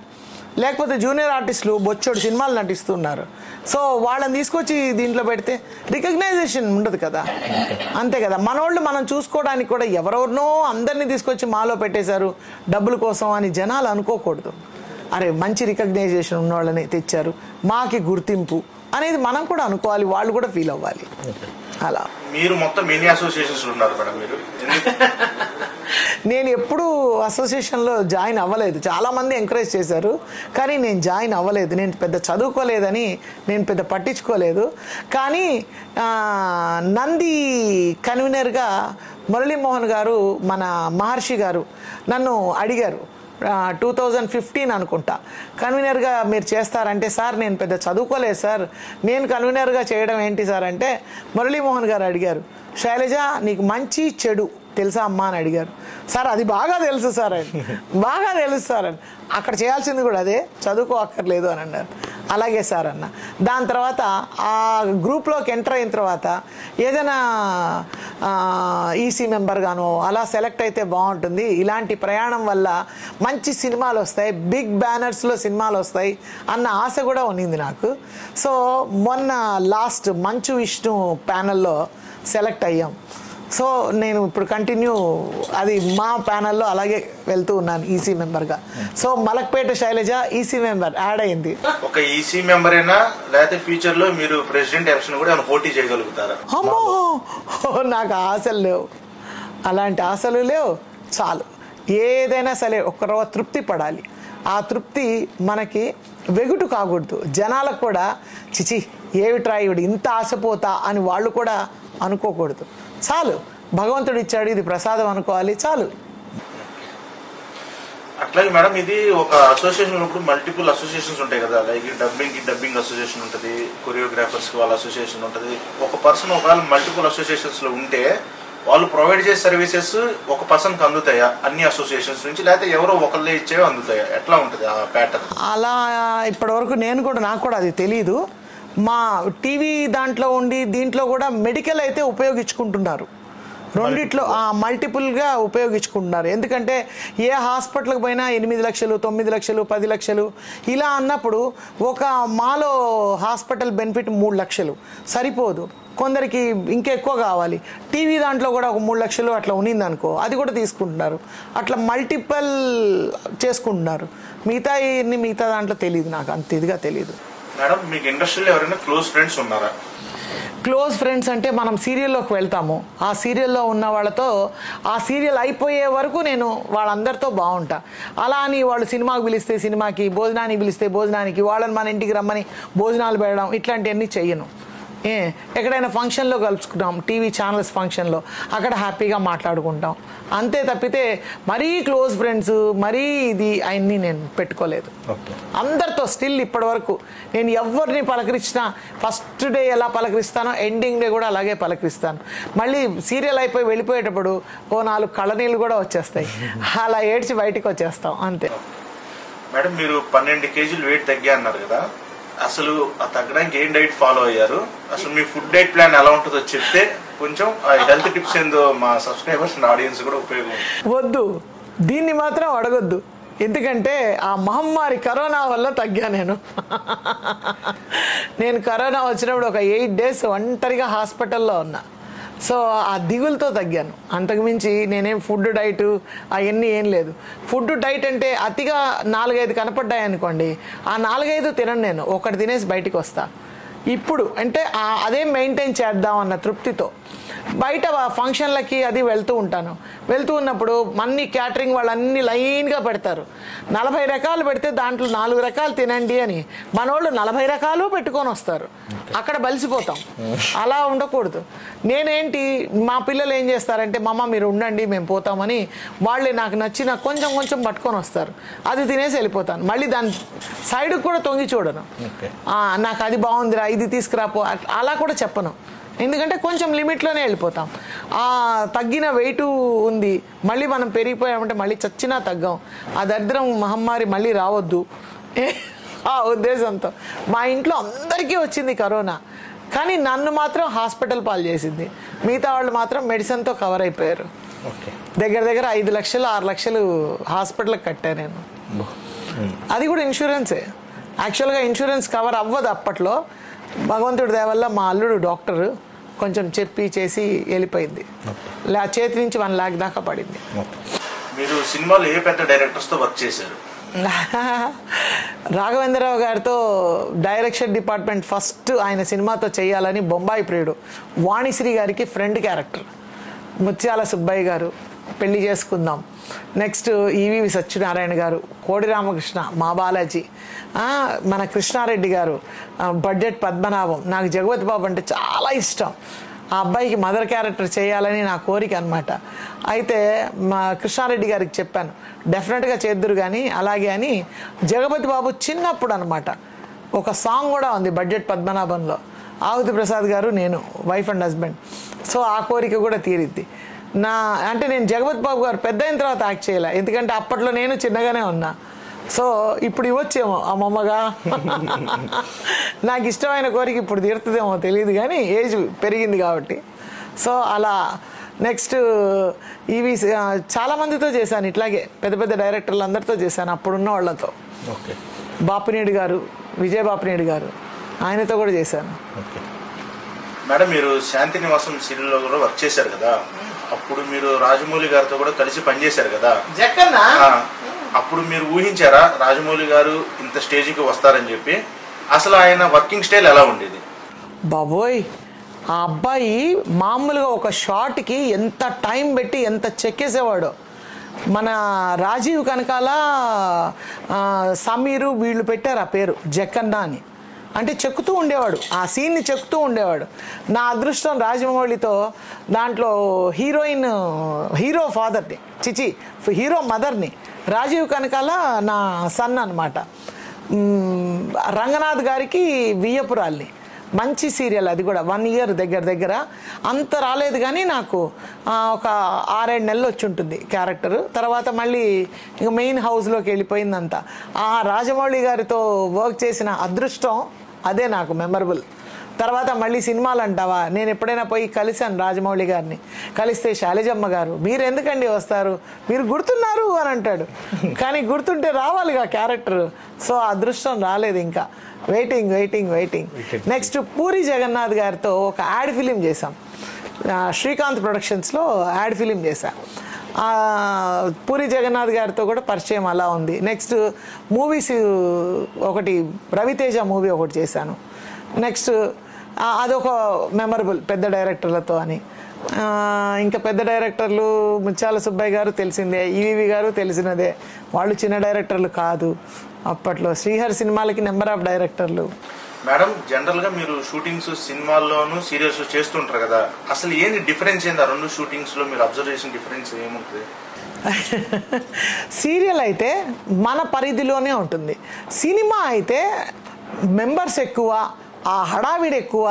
Speaker 2: లేకపోతే జూనియర్ ఆర్టిస్టులు బొచ్చోడు సినిమాలు నటిస్తున్నారు, సో వాళ్ళని తీసుకొచ్చి దీంట్లో పెడితే రికగ్నైజేషన్ ఉండదు కదా, అంతే కదా. మనోళ్ళు మనం చూసుకోవడానికి కూడా ఎవరెవరినో అందరినీ తీసుకొచ్చి మాలో పెట్టేశారు డబ్బుల కోసం అని జనాలు అనుకోకూడదు. అరే మంచి రికగ్నైజేషన్ ఉన్న వాళ్ళని తెచ్చారు, మాకి గుర్తింపు అనేది మనం కూడా అనుకోవాలి, వాళ్ళు కూడా ఫీల్ అవ్వాలి. అలా
Speaker 1: మీరు మొత్తం ఎన్ని అసోసియేషన్స్ ఉన్నారు మేడం? మీరు
Speaker 2: నేను ఎప్పుడు అసోసియేషన్లో జాయిన్ అవ్వలేదు, చాలామంది ఎంకరేజ్ చేశారు కానీ నేను జాయిన్ అవ్వలేదు. నేను పెద్ద చదువుకోలేదని నేను పెద్ద పట్టించుకోలేదు. కానీ నంది కన్వీనర్గా మురళీమోహన్ గారు, మన మహర్షి గారు నన్ను అడిగారు 2015 అనుకుంటా, కన్వీనర్గా మీరు చేస్తారంటే, సార్ నేను పెద్ద చదువుకోలేదు సార్, నేను కన్వీనర్గా చేయడం ఏంటి సార్ అంటే, మురళీమోహన్ గారు అడిగారు, శైలజ నీకు మంచి చెడు తెలుసా అమ్మా అని అడిగారు. సార్ అది బాగా తెలుసు సార్ అని, బాగా తెలుసు సార్ అని, అక్కడ చేయాల్సింది కూడా అదే, చదువుకో అక్కర్లేదు అని అన్నారు. అలాగే సార్ అన్న. దాని తర్వాత ఆ గ్రూప్లోకి ఎంటర్ అయిన తర్వాత ఏదైనా ఈసీ మెంబర్గానో అలా సెలెక్ట్ అయితే బాగుంటుంది, ఇలాంటి ప్రయాణం వల్ల మంచి సినిమాలు వస్తాయి, బిగ్ బ్యానర్స్లో సినిమాలు వస్తాయి అన్న ఆశ కూడా ఉన్నింది నాకు. సో మొన్న లాస్ట్ మంచు విష్ణు ప్యానల్లో సెలెక్ట్ అయ్యాం. సో నేను ఇప్పుడు కంటిన్యూ అది మా ప్యానల్లో అలాగే వెళ్తూ ఉన్నాను ఈసీ మెంబర్గా. So Malakpet Shailaja EC member add అయింది.
Speaker 1: ఒక ఈసీ మెంబర్ అయినా లేకపోతే ఫ్యూచర్ లో మీరు ప్రెసిడెంట్ ఎలక్షన్ కూడా ఏమైనా పోటీ చేయగలుగుతారా?
Speaker 2: అమ్మో, నాకు ఆశలు లేవు, అలాంటి ఆశలు లేవు. చాలు, ఏదైనా సరే ఒక్కరో తృప్తి పడాలి. ఆ తృప్తి మనకి వెగుటు కాకూడదు. జనాలకు కూడా చిచి ఏమిట్రా ఇవిడు ఇంత ఆశపోతా అని వాళ్ళు కూడా అనుకోకూడదు. చాలు, భగవంతుడు ఇచ్చాడు, ఇది ప్రసాదం అనుకోవాలి, చాలు.
Speaker 1: అట్లాగే మేడం, ఇది ఒక అసోసియేషన్ ఉన్నప్పుడు మల్టిపుల్ అసోసియేషన్స్ ఉంటాయి కదా, లైక్ డబ్బింగ్ అసోసియేషన్ ఉంటుంది, కొరియోగ్రాఫర్స్ వాళ్ళ అసోసియేషన్ ఉంటుంది. ఒక పర్సన్ ఒకవేళ మల్టిపుల్ అసోసియేషన్స్ లో ఉంటే వాళ్ళు ప్రొవైడ్ చేసే సర్వీసెస్ ఒక పర్సన్కి అందుతాయా అన్ని అసోసియేషన్స్ నుంచి, లేకపోతే ఎవరో ఒకళ్ళే ఇచ్చేవి అందుతాయా? ఎట్లా ఉంటుంది ఆ ప్యాటర్న్?
Speaker 2: అలా ఇప్పటివరకు నాకు కూడా అది తెలీదు. మా టీవీ దాంట్లో ఉండి దీంట్లో కూడా మెడికల్ అయితే ఉపయోగించుకుంటున్నారు, రెండిట్లో మల్టిపుల్గా ఉపయోగించుకుంటున్నారు. ఎందుకంటే ఏ హాస్పిటల్కి పోయినా 8 లక్షలు 9 లక్షలు 10 లక్షలు ఇలా అన్నప్పుడు ఒక మాలో హాస్పిటల్ బెనిఫిట్ 3 లక్షలు సరిపోదు, కొందరికి ఇంకెక్కువ కావాలి. టీవీ దాంట్లో కూడా ఒక 3 లక్షలు అట్లా ఉన్నింది అనుకో, అది కూడా తీసుకుంటున్నారు. అట్లా మల్టిపుల్ చేసుకుంటున్నారు. మిగతా దాంట్లో తెలియదు, నాకు అంత ఇదిగా తెలియదు.
Speaker 1: మేడం, మీకు ఇండస్ట్రీలో ఎవరైనా క్లోజ్ ఫ్రెండ్స్ ఉన్నారా?
Speaker 2: క్లోజ్ ఫ్రెండ్స్ అంటే మనం సీరియల్లోకి వెళ్తాము, ఆ సీరియల్లో ఉన్న వాళ్ళతో ఆ సీరియల్ అయిపోయే వరకు నేను వాళ్ళందరితో బాగుంటా. అలా అని వాళ్ళు సినిమాకి పిలిస్తే సినిమాకి, భోజనానికి పిలిస్తే భోజనానికి, వాళ్ళని మన ఇంటికి రమ్మని భోజనాలు పెట్టడం ఇట్లాంటివన్నీ చెయ్యను. ఎక్కడైనా ఫంక్షన్లో కలుసుకుంటాం, టీవీ ఛానల్స్ ఫంక్షన్లో, అక్కడ హ్యాపీగా మాట్లాడుకుంటాం. అంతే తప్పితే మరీ క్లోజ్ ఫ్రెండ్స్ మరీ ఇది అవన్నీ నేను పెట్టుకోలేదు. అందరితో స్టిల్ ఇప్పటి వరకు నేను ఎవరిని పలకరించినా ఫస్ట్ డే ఎలా పలకరిస్తానో ఎండింగ్ డే కూడా అలాగే పలకరిస్తాను. మళ్ళీ సీరియల్ అయిపోయి వెళ్ళిపోయేటప్పుడు 4 కళ్ళనీళ్ళు కూడా వచ్చేస్తాయి, అలా ఏడ్చి బయటికి వచ్చేస్తాం అంతే.
Speaker 1: మేడం, మీరు 12 కేజీలు వెయిట్ తగ్గా అన్నారు కదా, అసలు ఆ తగ్గడానికి ఏం డైట్ ఫాలో అయ్యారు? అసలు మీ ఫుడ్ డైట్ ప్లాన్ ఎలా ఉంటుందో చెప్తే కొంచెం హెల్త్ టిప్స్ ఏందో మా సబ్స్క్రైబర్స్ అండ్ ఆడియన్స్ కూడా ఉపయోగం.
Speaker 2: వద్దు, దీన్ని మాత్రం అడగొద్దు, ఎందుకంటే ఆ మహమ్మారి కరోనా వల్ల తగ్గా. నేను కరోనా వచ్చినప్పుడు ఒక 8 days ఒంటరిగా హాస్పిటల్లో ఉన్నా. సో ఆ దిగులతో తగ్గాను, అంతకుమించి నేనేం ఫుడ్ డైట్ అవన్నీ ఏం లేదు. ఫుడ్ డైట్ అంటే అతిగా 4-5 కనపడ్డాయి అనుకోండి, ఆ 4-5 తినను నేను, ఒకటి తినేసి బయటికి వస్తా. ఇప్పుడు అంటే అదే మెయింటైన్ చేద్దాం అన్న తృప్తితో బయట ఫంక్షన్లకి అది వెళ్తూ ఉంటాను. వెళ్తూ ఉన్నప్పుడు అన్ని క్యాటరింగ్ వాళ్ళు అన్ని లైన్గా పెడతారు. 40 రకాలు పెడితే దాంట్లో 4 రకాలు తినండి అని మనోళ్ళు 40 రకాలు పెట్టుకొని వస్తారు. అక్కడ బలిసిపోతాం. అలా ఉండకూడదు. నేనేంటి, మా పిల్లలు ఏం చేస్తారంటే మమ్మ మీరు ఉండండి మేము పోతామని వాళ్ళే నాకు నచ్చిన కొంచెం పట్టుకొని వస్తారు. అది తినేసి వెళ్ళిపోతాను. మళ్ళీ దాని సైడ్కి కూడా తొంగి చూడను. నాకు అది బాగుందిరా ఇది తీసుకురాపో అలా కూడా చెప్పను, ఎందుకంటే కొంచెం లిమిట్లోనే వెళ్ళిపోతాం. ఆ తగ్గిన వెయిట్ ఉంది, మళ్ళీ మనం పెరిగిపోయామంటే మళ్ళీ చచ్చినా తగ్గాం. ఆ దరిద్రం మహమ్మారి మళ్ళీ రావద్దు ఆ ఉద్దేశంతో. మా ఇంట్లో అందరికీ వచ్చింది కరోనా, కానీ నన్ను మాత్రం హాస్పిటల్ పాలు చేసింది. మిగతా వాళ్ళు మాత్రం మెడిసిన్తో కవర్ అయిపోయారు. దగ్గర 5 లక్షలు 6 లక్షలు హాస్పిటల్కి కట్టా నేను. అది కూడా ఇన్సూరెన్సే. యాక్చువల్గా ఇన్సూరెన్స్ కవర్ అవ్వదు అప్పట్లో. భగవంతుడి దయ వల్ల మా అల్లుడు డాక్టర్ కొంచెం చెప్పి చేసి వెళ్ళిపోయింది. చేతి నుంచి 1 lakh దాకా పడింది.
Speaker 1: మీరు సినిమాలో ఏ పెద్ద డైరెక్టర్స్తో వర్క్ చేశారు?
Speaker 2: రాఘవేంద్రరావు గారితో డైరెక్షన్ డిపార్ట్మెంట్ ఫస్ట్ ఆయన సినిమాతో చేయాలని బొంబాయి ప్రియుడు వాణిశ్రీ గారికి ఫ్రెండ్ క్యారెక్టర్. ముత్యాల సుబ్బయ్య గారు, పెళ్లి చేసుకుందాం. నెక్స్ట్ ఈవీవి సత్యనారాయణ గారు, కోడి రామకృష్ణ, మా బాలాజీ, మన కృష్ణారెడ్డి గారు, బడ్జెట్ పద్మనాభం. నాకు జగపతి బాబు అంటే చాలా ఇష్టం. ఆ అబ్బాయికి మదర్ క్యారెక్టర్ చేయాలని నా కోరిక అనమాట. అయితే మా కృష్ణారెడ్డి గారికి చెప్పాను డెఫినెట్గా చేద్దురు కానీ అలాగే అని. జగపతి బాబు చిన్నప్పుడు అనమాట ఒక సాంగ్ కూడా ఉంది బడ్జెట్ పద్మనాభంలో, ఆహుతి ప్రసాద్ గారు నేను వైఫ్ అండ్ హస్బెండ్. సో ఆ కోరిక కూడా తీరిద్ది. అంటే నేను జగపతి బాబు గారు పెద్ద అయిన తర్వాత యాక్ట్ చేయలే, ఎందుకంటే అప్పట్లో నేను చిన్నగానే ఉన్నా. సో ఇప్పుడు ఇవ్వచ్చేమో అమ్మమ్మగా. నాకు ఇష్టమైన కోరిక ఇప్పుడు తీరుతుందేమో తెలియదు కానీ ఏజ్ పెరిగింది కాబట్టి. సో అలా నెక్స్ట్ ఇవి చాలామందితో చేశాను, ఇట్లాగే పెద్ద డైరెక్టర్లు అందరితో చేశాను అప్పుడున్న వాళ్ళతో. బాపినేడు గారు, విజయ బాపినేడు గారు, ఆయనతో కూడా చేశాను.
Speaker 1: మేడం మీరు శాంతి నివాసం సీరియల్లో కూడా వర్క్ చేశారు కదా, అప్పుడు మీరు రాజమౌళి గారితో కూడా కలిసి పనిచేశారు కదా, అప్పుడు మీరు ఊహించారా రాజమౌళి గారు ఇంత స్టేజ్కి వస్తారని చెప్పి? అసలు ఆయన వర్కింగ్ స్టైల్ ఎలా ఉండేది?
Speaker 2: బాబోయ్, ఆ అబ్బాయి మామూలుగా ఒక షాట్కి ఎంత టైం పెట్టి ఎంత చెక్కేసేవాడు. మన రాజీవ్ కనకాల సమీరు వీళ్ళు పెట్టారు ఆ పేరు జక్కన్న అని. అంటే చెక్కుతూ ఉండేవాడు, ఆ సీన్ని చెక్కుతూ ఉండేవాడు. నా అదృష్టం రాజమౌళితో దాంట్లో హీరో ఫాదర్ని హీరో మదర్ని రాజీవ్ కనకాల నా సన్ అనమాట. రంగనాథ్ గారికి వియ్యపురాల్ని. మంచి సీరియల్ అది కూడా, 1 year దగ్గర అంత రాలేదు కానీ నాకు ఒక 6-7 నెలలు వచ్చి ఉంటుంది క్యారెక్టర్. తర్వాత మళ్ళీ ఇక మెయిన్ హౌస్లోకి వెళ్ళిపోయిందంతా. ఆ రాజమౌళి గారితో వర్క్ చేసిన అదృష్టం అదే నాకు మెమరబుల్. తర్వాత మళ్ళీ సినిమాలు అంటావా, నేను ఎప్పుడైనా పోయి కలిశాను రాజమౌళి గారిని. కలిస్తే శైలజమ్మ గారు మీరు ఎందుకండి వస్తారు, మీరు గుర్తున్నారు అని అంటాడు. కానీ గుర్తుంటే రావాలిగా క్యారెక్టర్. సో అదృష్టం రాలేదు, ఇంకా వెయిటింగ్. నెక్స్ట్ పూరి జగన్నాథ్ గారితో ఒక యాడ్ ఫిలిం చేశాం, శ్రీకాంత్ ప్రొడక్షన్స్లో యాడ్ ఫిలిం చేశా. పూరి జగన్నాథ్ గారితో కూడా పరిచయం అలా ఉంది. నెక్స్ట్ మూవీస్ ఒకటి రవితేజ మూవీ ఒకటి చేశాను. నెక్స్ట్ అదొక మెమరబుల్ పెద్ద డైరెక్టర్లతో అని. ఇంకా పెద్ద డైరెక్టర్లు ముత్యాల సుబ్బయ్య గారు తెలిసిందే, ఈవీవి గారు తెలిసినదే, వాళ్ళు చిన్న డైరెక్టర్లు కాదు. అప్పట్లో శ్రీహరి సినిమాలకి నెంబర్ ఆఫ్ డైరెక్టర్లు.
Speaker 1: మేడం జనరల్గా మీరు షూటింగ్స్ సినిమాల్లోనూ సీరియల్స్ చేస్తుంటారు కదా, అసలు ఏంటి డిఫరెన్స్ ఏంది ఆ రెండు షూటింగ్స్లో మీరు అబ్జర్వ్ చేసిన డిఫరెన్స్ ఏముంటుంది?
Speaker 2: సీరియల్ అయితే మన పరిధిలోనే ఉంటుంది, సినిమా అయితే మెంబర్స్ ఎక్కువ, ఆ హడావిడి ఎక్కువ.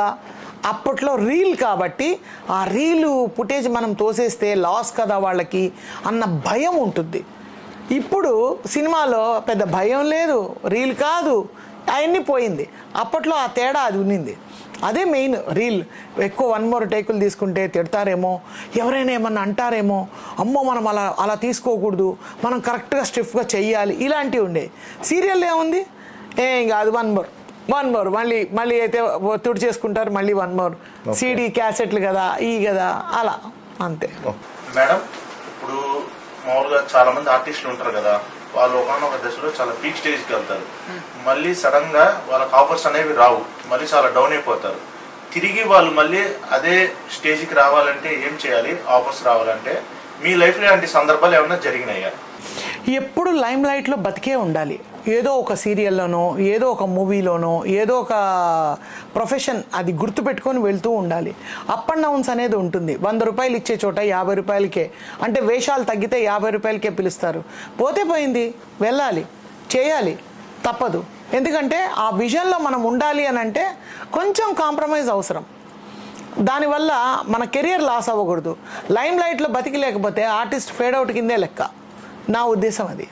Speaker 2: అప్పట్లో రీల్ కాబట్టి ఆ రీలు ఫుటేజ్ మనం తోసేస్తే లాస్ కదా వాళ్ళకి అన్న భయం ఉంటుంది. ఇప్పుడు సినిమాలో పెద్ద భయం లేదు, రీల్ కాదు, అవన్నీ పోయింది. అప్పట్లో ఆ తేడా అది ఉన్నింది. అదే మెయిన్. రీల్ ఎక్కువ 1 more టేకులు తీసుకుంటే తిడతారేమో, ఎవరైనా ఏమన్నా అంటారేమో, అమ్మో మనం అలా తీసుకోకూడదు, మనం కరెక్ట్గా స్టిఫ్గా చెయ్యాలి, ఇలాంటివి ఉండే. సీరియల్ ఏముంది, ఏం కాదు 1 more మళ్ళీ అయితే తుడి చేసుకుంటారు, మళ్ళీ 1 more సీడీ క్యాసెట్లు కదా కదా అలా అంతే.
Speaker 1: మేడం ఇప్పుడు మామూలుగా చాలా మంది ఆర్టిస్టులు ఉంటారు కదా, వాళ్ళు ఒకనొక దశలో చాలా పీక్ స్టేజ్కి వెళ్తారు, మళ్ళీ సడన్ గా వాళ్ళకి ఆఫర్స్ అనేవి రావు, మళ్ళీ చాలా డౌన్ అయిపోతారు. తిరిగి వాళ్ళు మళ్ళీ అదే స్టేజ్కి రావాలంటే ఏం చేయాలి? ఆఫర్స్ రావాలంటే మీ లైఫ్లో ఇలాంటి సందర్భాలు ఏమైనా జరిగినాయా?
Speaker 2: ఎప్పుడు లైమ్ లైట్లో బతికే ఉండాలి. ఏదో ఒక సీరియల్లోనో, ఏదో ఒక మూవీలోనో, ఏదో ఒక ప్రొఫెషన్ అది గుర్తుపెట్టుకొని వెళ్తూ ఉండాలి. అప్ అండ్ డౌన్స్ అనేది ఉంటుంది. 100 రూపాయలు ఇచ్చే చోట 50 రూపాయలకే, అంటే వేషాలు తగ్గితే 50 రూపాయలకే పిలుస్తారు. పోతే పోయింది, వెళ్ళాలి, చేయాలి, తప్పదు. ఎందుకంటే ఆ విజన్లో మనం ఉండాలి అని అంటే కొంచెం కాంప్రమైజ్ అవసరం. దానివల్ల మన కెరియర్ లాస్ అవ్వకూడదు. లైమ్ లైట్లో బతికి లేకపోతే ఆర్టిస్ట్ ఫేడ్ అవుట్ కిందే లెక్క. నా ఉద్దేశం అది.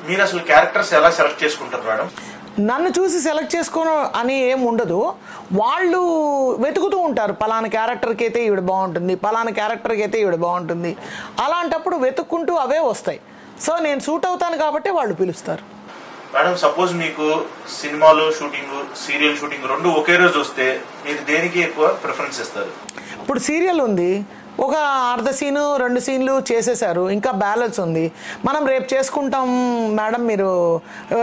Speaker 1: మీరు అసలు క్యారెక్టర్స్ ఎలా సెలెక్ట్ చేసుకుంటారు మేడం?
Speaker 2: నన్ను చూసి సెలెక్ట్ చేసుకోవడం అని ఏం ఉండదు, వాళ్ళు వెతుకుతూ ఉంటారు. పలానా క్యారెక్టర్కి అయితే ఈవిడ బాగుంటుంది, పలానా క్యారెక్టర్కి అయితే ఈవిడ బాగుంటుంది. అలాంటప్పుడు వెతుక్కుంటూ అవే వస్తాయి. సో నేను సూట్ అవుతాను కాబట్టి వాళ్ళు పిలుస్తారు.
Speaker 1: మేడం సపోజ్ మీకు సినిమాలో షూటింగ్, సీరియల్ షూటింగ్ రెండు ఒకే రోజు వస్తే మీరు దేనికి ఎక్కువ ప్రిఫరెన్స్ ఇస్తారు?
Speaker 2: ఇప్పుడు సీరియల్ ఉంది, ఒక అర్ధ సీను 2 సీన్లు చేసేసారు, ఇంకా బ్యాలెన్స్ ఉంది, మనం రేపు చేసుకుంటాం మేడం మీరు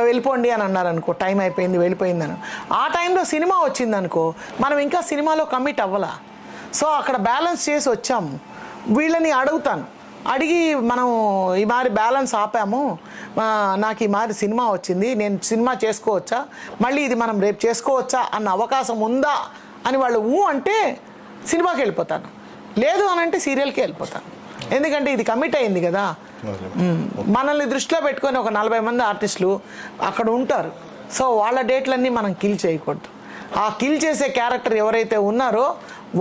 Speaker 2: వెళ్ళిపోండి అని అన్నారు అనుకో, టైం అయిపోయింది వెళ్ళిపోయిందని. ఆ టైంలో సినిమా వచ్చిందనుకో, మనం ఇంకా సినిమాలో కమిట్ అవ్వాలా. సో అక్కడ బ్యాలెన్స్ చేసి వచ్చాము. వీళ్ళని అడిగి మనం ఈ మారి బ్యాలెన్స్ ఆపాము, నాకు ఈ మారి సినిమా వచ్చింది, నేను సినిమా చేసుకోవచ్చా, మళ్ళీ ఇది మనం రేపు చేసుకోవచ్చా అన్న అవకాశం ఉందా అని వాళ్ళు అంటే సినిమాకి వెళ్ళిపోతాను, లేదు అని అంటే సీరియల్కి వెళ్ళిపోతాను. ఎందుకంటే ఇది కమిట్ అయింది కదా. మనల్ని దృష్టిలో పెట్టుకొని ఒక 40 మంది ఆర్టిస్టులు అక్కడ ఉంటారు. సో వాళ్ళ డేట్లన్నీ మనం కిల్ చేయకూడదు. ఆ కిల్ చేసే క్యారెక్టర్ ఎవరైతే ఉన్నారో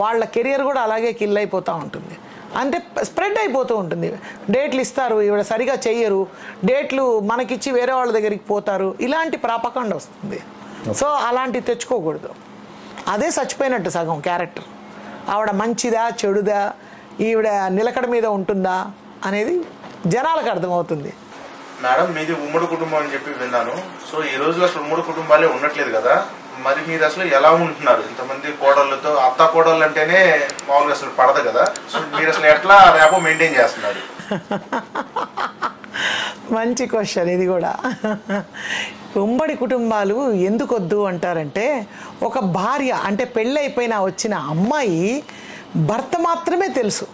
Speaker 2: వాళ్ళ కెరియర్ కూడా అలాగే కిల్ అయిపోతూ ఉంటుంది. అంటే స్ప్రెడ్ అయిపోతూ ఉంటుంది. డేట్లు ఇస్తారు, ఇవిడ సరిగా చెయ్యరు, డేట్లు మనకిచ్చి వేరే వాళ్ళ దగ్గరికి పోతారు, ఇలాంటి ప్రాపకాండ వస్తుంది. సో అలాంటివి తెచ్చుకోకూడదు. అదే చచ్చిపోయినట్టు సగం క్యారెక్టర్. ఆవిడ మంచిదా చెడుదా, ఈవిడ నిలకడ మీద ఉంటుందా అనేది జనాలకు అర్థమవుతుంది.
Speaker 1: మేడం మీది ఉమ్మడి కుటుంబం అని చెప్పి విన్నాను. సో ఈ రోజులో అసలు ఉమ్మడి కుటుంబాలే ఉండట్లేదు కదా, మరి మీరు అసలు ఎలా ఉంటున్నారు ఇంతమంది కోడళ్ళతో? అత్త కోడళ్ళు అంటేనే మామూలుగా అసలు పడదు కదా, సో మీరు అసలు ఎట్లా ర్యాపో మెయింటైన్ చేస్తున్నారు?
Speaker 2: మంచి క్వశ్చన్ ఇది కూడా. ఉమ్మడి కుటుంబాలు ఎందుకు వద్దు అంటారంటే, ఒక భార్య అంటే పెళ్ళైపోయినా వచ్చిన అమ్మాయి భర్త మాత్రమే తెలుసు,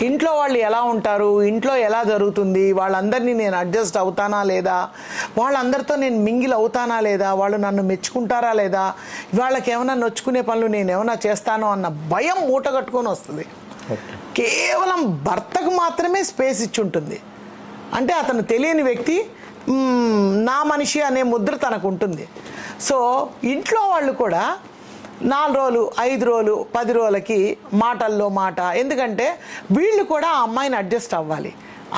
Speaker 2: ఇంట్లో వాళ్ళు ఎలా ఉంటారు, ఇంట్లో ఎలా జరుగుతుంది, వాళ్ళందరినీ నేను అడ్జస్ట్ అవుతానా లేదా, వాళ్ళందరితో నేను మింగిల్ అవుతానా లేదా, వాళ్ళు నన్ను మెచ్చుకుంటారా లేదా, వాళ్ళకి ఏమైనా నొచ్చుకునే పనులు నేను ఏమైనా చేస్తానో అన్న భయం మూట కట్టుకొని వస్తుంది. కేవలం భర్తకు మాత్రమే స్పేస్ ఇచ్చి ఉంటుంది. అంటే అతను తెలియని వ్యక్తి, నా మనిషి అనే ముద్ర తనకు ఉంటుంది. సో ఇంట్లో వాళ్ళు కూడా 4 రోజులు 5 రోజులు 10 రోజులకి మాటల్లో మాట, ఎందుకంటే వీళ్ళు కూడా ఆ అమ్మాయిని అడ్జస్ట్ అవ్వాలి.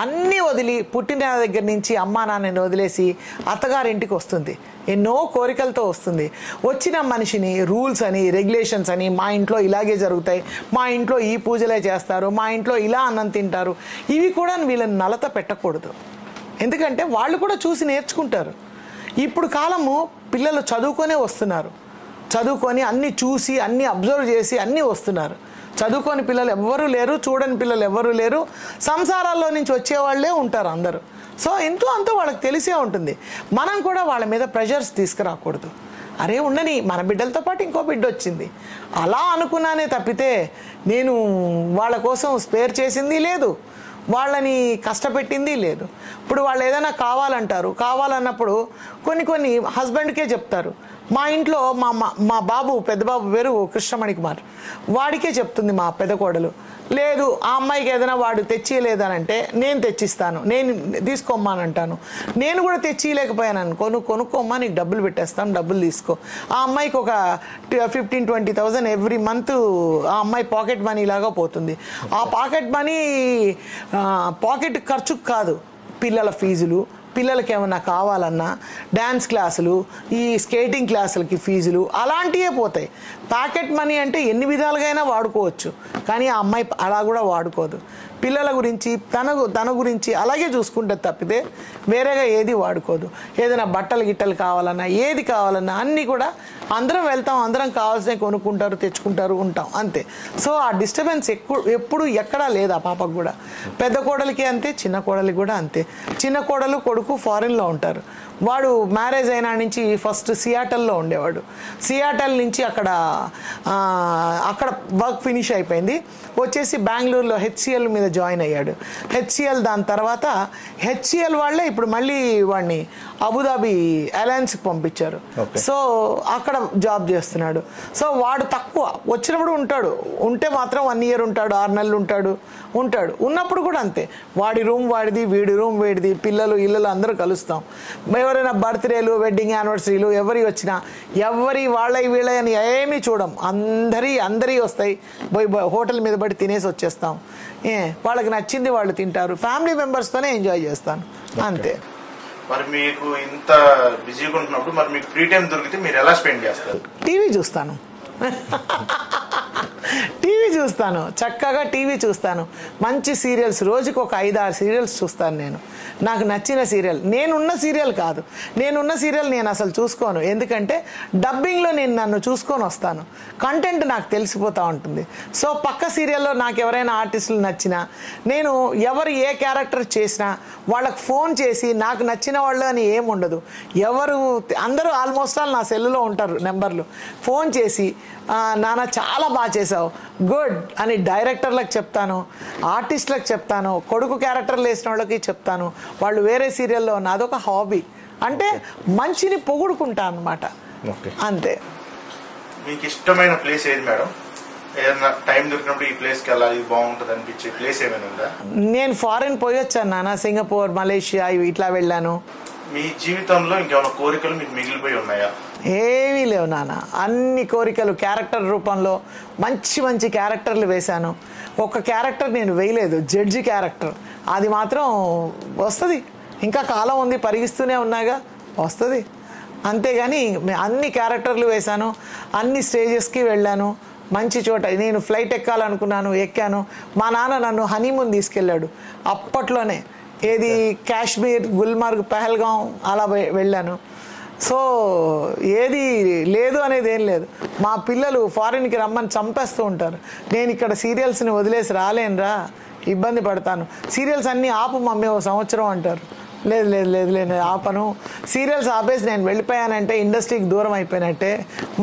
Speaker 2: అన్నీ వదిలి పుట్టిన దగ్గర నుంచి అమ్మా నాన్నని వదిలేసి అత్తగారింటికి వస్తుంది, ఎన్నో కోరికలతో వస్తుంది. వచ్చిన మనిషిని రూల్స్ అని రెగ్యులేషన్స్ అని, మా ఇంట్లో ఇలాగే జరుగుతాయి, మా ఇంట్లో ఈ పూజలే చేస్తారు, మా ఇంట్లో ఇలా అన్నం తింటారు, ఇవి కూడా వీళ్ళని నలత పెట్టకూడదు. ఎందుకంటే వాళ్ళు కూడా చూసి నేర్చుకుంటారు. ఇప్పుడు కాలము పిల్లలు చదువుకొనే వస్తున్నారు, చదువుకొని అన్నీ చూసి అన్నీ అబ్జర్వ్ చేసి అన్నీ వస్తున్నారు. చదువుకొని పిల్లలు ఎవ్వరూ లేరు, చూడని పిల్లలు ఎవ్వరూ లేరు, సంసారాల్లో నుంచి వచ్చేవాళ్ళే ఉంటారు అందరూ. సో ఇంట్లో అంతా వాళ్ళకి తెలిసే ఉంటుంది. మనం కూడా వాళ్ళ మీద ప్రెషర్స్ తీసుకురాకూడదు. అరే ఉండని, మన బిడ్డలతో పాటు ఇంకో బిడ్డ వచ్చింది అలా అనుకున్నానే తప్పితే నేను వాళ్ళ కోసం స్పేర్ చేసింది లేదు, వాళ్ళని కష్టపెట్టింది లేదు. ఇప్పుడు వాళ్ళు ఏదైనా కావాలంటారు, కావాలన్నప్పుడు కొన్ని హస్బెండ్కే చెప్తారు. మా ఇంట్లో మా బాబు, పెద్ద బాబు పేరు కృష్ణమణి కుమార్, వాడికే చెప్తుంది మా పెద్ద కోడలు, లేదు ఆ అమ్మాయికి ఏదైనా వాడు తెచ్చియలేదనంటే నేను తెచ్చిస్తాను, నేను తీసుకోమ్మానంటాను. నేను కూడా తెచ్చియలేకపోయాను అనుకో, నువ్వు కొనుక్కోమ్మా, నీకు డబ్బులు పెట్టేస్తాను, డబ్బులు తీసుకో. ఆ అమ్మాయికి ఒక 15,000-20,000 ఎవ్రీ మంత్ ఆ అమ్మాయి పాకెట్ మనీ లాగా పోతుంది. ఆ పాకెట్ మనీ పాకెట్ ఖర్చుకు కాదు, పిల్లల ఫీజులు, పిల్లలకి ఏమన్నా కావాలన్నా డ్యాన్స్ క్లాసులు, ఈ స్కేటింగ్ క్లాసులకి ఫీజులు అలాంటివే పోతాయి. ప్యాకెట్ మనీ అంటే ఎన్ని విధాలుగా వాడుకోవచ్చు, కానీ ఆ అమ్మాయి అలా కూడా వాడుకోదు. పిల్లల గురించి తన గురించి అలాగే చూసుకుంటుంది తప్పితే వేరేగా ఏది వాడుకోదు. ఏదైనా బట్టలు కావాలన్నా ఏది కావాలన్నా అన్నీ కూడా అందరం వెళ్తాం, అందరం కావాల్సినవి కొనుక్కుంటారు, తెచ్చుకుంటారు, ఉంటాం అంతే. సో ఆ డిస్టర్బెన్స్ ఎప్పుడు ఎక్కడా లేదు ఆ పాపకు కూడా. పెద్ద కోడలికి అంతే, చిన్న కోడలికి కూడా అంతే. చిన్న కోడలు కొడుకు ఫారిన్లో ఉంటారు. వాడు మ్యారేజ్ అయినా నుంచి ఫస్ట్ సియాటల్లో ఉండేవాడు. సియాటల్ నుంచి అక్కడ వర్క్ ఫినిష్ అయిపోయింది, వచ్చేసి బెంగళూరులో హెచ్సిఎల్ మీద జాయిన్ అయ్యాడు. హెచ్సిఎల్ దాని తర్వాత హెచ్సిఎల్ వాళ్ళే ఇప్పుడు మళ్ళీ వాడిని అబుదాబి అలయన్స్కి పంపించారు. సో అక్కడ జాబ్ చేస్తున్నాడు. సో వాడు తక్కువ వచ్చినప్పుడు ఉంటాడు, ఉంటే మాత్రం 1 year ఉంటాడు, 6 నెలలు ఉంటాడు. ఉన్నప్పుడు కూడా అంతే, వాడి రూమ్ వాడిది, వీడి రూమ్ వీడిది, పిల్లలు ఇళ్ళలు అందరూ కలుస్తాం. ఎవరైనా బర్త్డేలు, వెడ్డింగ్ యానివర్సరీలు ఎవరి వచ్చినా ఎవరి వీళ్ళ అని ఏమీ చూడం, అందరి వస్తాయి, హోటల్ మీద పడి తినేసి వచ్చేస్తాం. వాళ్ళకి నచ్చింది వాళ్ళు తింటారు, ఫ్యామిలీ మెంబర్స్తోనే ఎంజాయ్ చేస్తాను అంతే.
Speaker 1: మరి మీకు ఇంత బిజీగా ఉంటున్నప్పుడు మరి మీకు ఫ్రీ టైం దొరికితే మీరు ఎలా స్పెండ్ చేస్తారు?
Speaker 2: టీవీ చూస్తాను, చక్కగా టీవీ చూస్తాను. మంచి సీరియల్స్, రోజుకు ఒక 5-6 సీరియల్స్ చూస్తాను నేను. నాకు నచ్చిన సీరియల్, నేనున్న సీరియల్ కాదు, నేనున్న సీరియల్ నేను అసలు చూసుకోను. ఎందుకంటే డబ్బింగ్లో నేను నన్ను చూసుకొని వస్తాను, కంటెంట్ నాకు తెలిసిపోతూ ఉంటుంది. సో పక్క సీరియల్లో నాకు ఎవరైనా ఆర్టిస్టులు నచ్చినా, నేను ఎవరు ఏ క్యారెక్టర్ చేసినా వాళ్ళకి ఫోన్ చేసి నాకు నచ్చిన వాళ్ళు అని ఏముండదు, అందరూ ఆల్మోస్ట్ ఆల్ నా సెల్లులో ఉంటారు నెంబర్లు. ఫోన్ చేసి నాన్న చాలా బాగా చేసావు, గుడ్ అని డైరెక్టర్లకు చెప్తాను, ఆర్టిస్టులకు చెప్తాను, కొడుకు క్యారెక్టర్లు వేసిన వాళ్ళకి చెప్తాను. వాళ్ళు వేరే సీరియల్లో ఉన్న అదొక హాబీ, అంటే మంచిని పొగుడుకుంటా అన్నమాట అంతే.
Speaker 1: మీకు ఇష్టమైన ప్లేస్ ఏది మేడం? ఏదైనా టైం దొరికినప్పుడు ఈ ప్లేస్కి వెళ్ళాలి, ఇది బాగుంటుంది అనిపించే ప్లేస్ ఏమైనా ఉందా?
Speaker 2: నేను ఫారిన్ పోయొచ్చాను నాన్న, సింగపూర్, మలేషియా ఇట్లా వెళ్ళాను.
Speaker 1: మీ జీవితంలో ఇంకేమైనా కోరికలు మీకు మిగిలిపోయి ఉన్నాయా?
Speaker 2: ఏమీ లేవు నాన్న, అన్ని కోరికలు క్యారెక్టర్ రూపంలో మంచి క్యారెక్టర్లు వేశాను. ఒక క్యారెక్టర్ నేను వేయలేదు, జడ్జి క్యారెక్టర్, అది మాత్రం వస్తుంది, ఇంకా కాలం ఉంది, పరిగిస్తూనే ఉన్నాగా, వస్తుంది. అంతేగాని అన్ని క్యారెక్టర్లు వేశాను, అన్ని స్టేజెస్కి వెళ్ళాను, మంచి చోట. నేను ఫ్లైట్ ఎక్కాలనుకున్నాను, ఎక్కాను. మా నాన్న నన్ను హనీమూన్ తీసుకెళ్ళాడు అప్పట్లోనే, ఏది కాశ్మీర్, గుల్మార్గ్, పహల్గాం అలా వెళ్ళాను. సో ఏది లేదు అనేది ఏం లేదు. మా పిల్లలు ఫారిన్కి రమ్మని చంపేస్తూ ఉంటారు. నేను ఇక్కడ సీరియల్స్ని వదిలేసి రాలేనురా, ఇబ్బంది పడతాను. సీరియల్స్ అన్నీ ఆపు మమ్మీ 1 సంవత్సరం అంటారు. లేదు లేదు లేదు లేదు ఆపను. సీరియల్స్ ఆపేసి నేను వెళ్ళిపోయానంటే ఇండస్ట్రీకి దూరం అయిపోయినట్టే.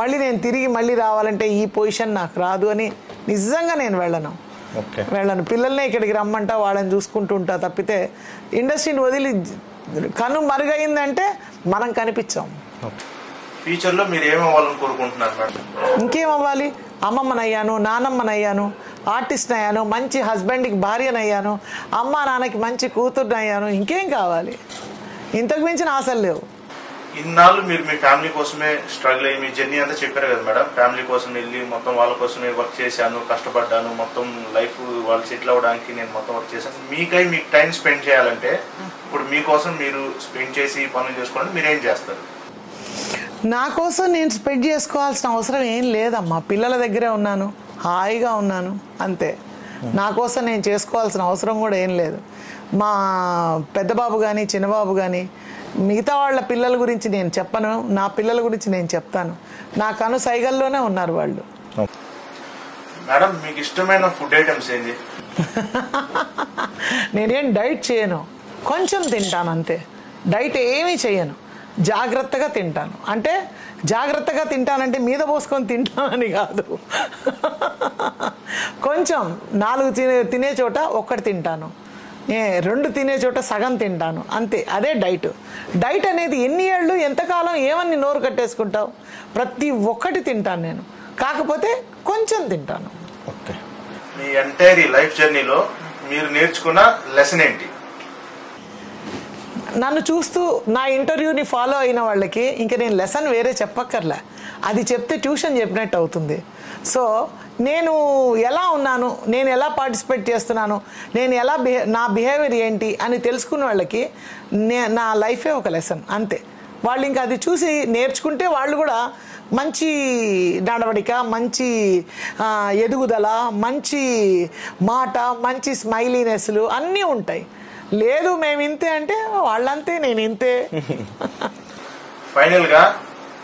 Speaker 2: మళ్ళీ నేను తిరిగి మళ్ళీ రావాలంటే ఈ పొజిషన్ నాకు రాదు అని నిజంగా నేను వెళ్ళను. పిల్లల్ని ఇక్కడికి రమ్మంటా, వాళ్ళని చూసుకుంటూ ఉంటా తప్పితే ఇండస్ట్రీని వదిలి కను మరుగైందంటే మనం కనిపించాం.
Speaker 1: ఫ్యూచర్లో మీరు ఏమవ్వాలని కోరుకుంటున్నారు మేడం?
Speaker 2: ఇంకేం అవ్వాలి? అమ్మమ్మనయ్యాను, నానమ్మనయ్యాను, ఆర్టిస్ట్ అయ్యాను, మంచి హస్బెండ్కి భార్యనయ్యాను, అమ్మ నాన్నకి మంచి కూతుర్ని అయ్యాను. ఇంకేం కావాలి? ఇంతకు మించిన ఆశలు లేవు.
Speaker 1: ఇన్నాళ్ళు మీరు మీ ఫ్యామిలీ కోసమే స్ట్రగుల్ అయ్యి మీ జర్నీ అంతా చెప్పారు కదా మేడం. ఫ్యామిలీ కోసం వెళ్ళి మొత్తం వాళ్ళ కోసమే వర్క్ చేశాను, కష్టపడ్డాను, మొత్తం లైఫ్ వాళ్ళు సెటిల్ అవ్వడానికి నేను మొత్తం వర్క్ చేశాను. మీకు టైం స్పెండ్ చేయాలంటే ఇప్పుడు మీకోసం మీరు స్పెండ్ చేసి పనులు చేసుకోవడానికి మీరేం చేస్తారు?
Speaker 2: నా కోసం నేను స్పెండ్ చేసుకోవాల్సిన అవసరం ఏం లేదమ్మా. పిల్లల దగ్గరే ఉన్నాను, హాయిగా ఉన్నాను, అంతే. నా కోసం నేను చేసుకోవాల్సిన అవసరం కూడా ఏం లేదు. మా పెద్దబాబు కానీ చిన్నబాబు కానీ మిగతా వాళ్ళ పిల్లల గురించి నేను చెప్పను, నా పిల్లల గురించి నేను చెప్తాను. నా కను సైగల్లోనే ఉన్నారు వాళ్ళు.
Speaker 1: మేడం మీకు ఇష్టమైన ఫుడ్ ఐటమ్స్ ఏంటి?
Speaker 2: నేనేం డైట్ చేయను, కొంచెం తింటాను అంతే. డైట్ ఏమీ చేయను, జాగ్రత్తగా తింటాను. అంటే జాగ్రత్తగా తింటానంటే మీద పోసుకొని తింటానని కాదు. కొంచెం 4 తినే చోట 1 తింటాను, 2 తినే చోట సగం తింటాను, అంతే. అదే డైట్. డైట్ అనేది ఎన్ని ఏళ్ళు ఎంతకాలం ఏమని నోరు కట్టేసుకుంటావు? ప్రతి ఒక్కటి తింటాను నేను, కాకపోతే కొంచెం తింటాను.
Speaker 1: ఓకే. మీ ఎంటైర్ లైఫ్ జర్నీలో మీరు నేర్చుకున్న లెసన్ ఏంటి?
Speaker 2: నన్ను చూస్తూ నా ఇంటర్వ్యూని ఫాలో అయిన వాళ్ళకి ఇంకా నేను లెసన్ వేరే చెప్పక్కర్లే. అది చెప్తే ట్యూషన్ చెప్పినట్టు అవుతుంది. సో నేను ఎలా ఉన్నాను, నేను ఎలా పార్టిసిపేట్ చేస్తున్నాను, నేను ఎలా నా బిహేవియర్ ఏంటి అని తెలుసుకున్న వాళ్ళకి నా లైఫే ఒక లెసన్, అంతే. వాళ్ళు ఇంకా అది చూసి నేర్చుకుంటే వాళ్ళు కూడా మంచి నడవడిక, మంచి ఎదుగుదల, మంచి మాట, మంచి స్మైలీనెస్లు అన్నీ ఉంటాయి. లేదు మేము ఇంతే అంటే వాళ్ళంతే, నేను ఇంతే.
Speaker 1: ఫైనల్ గా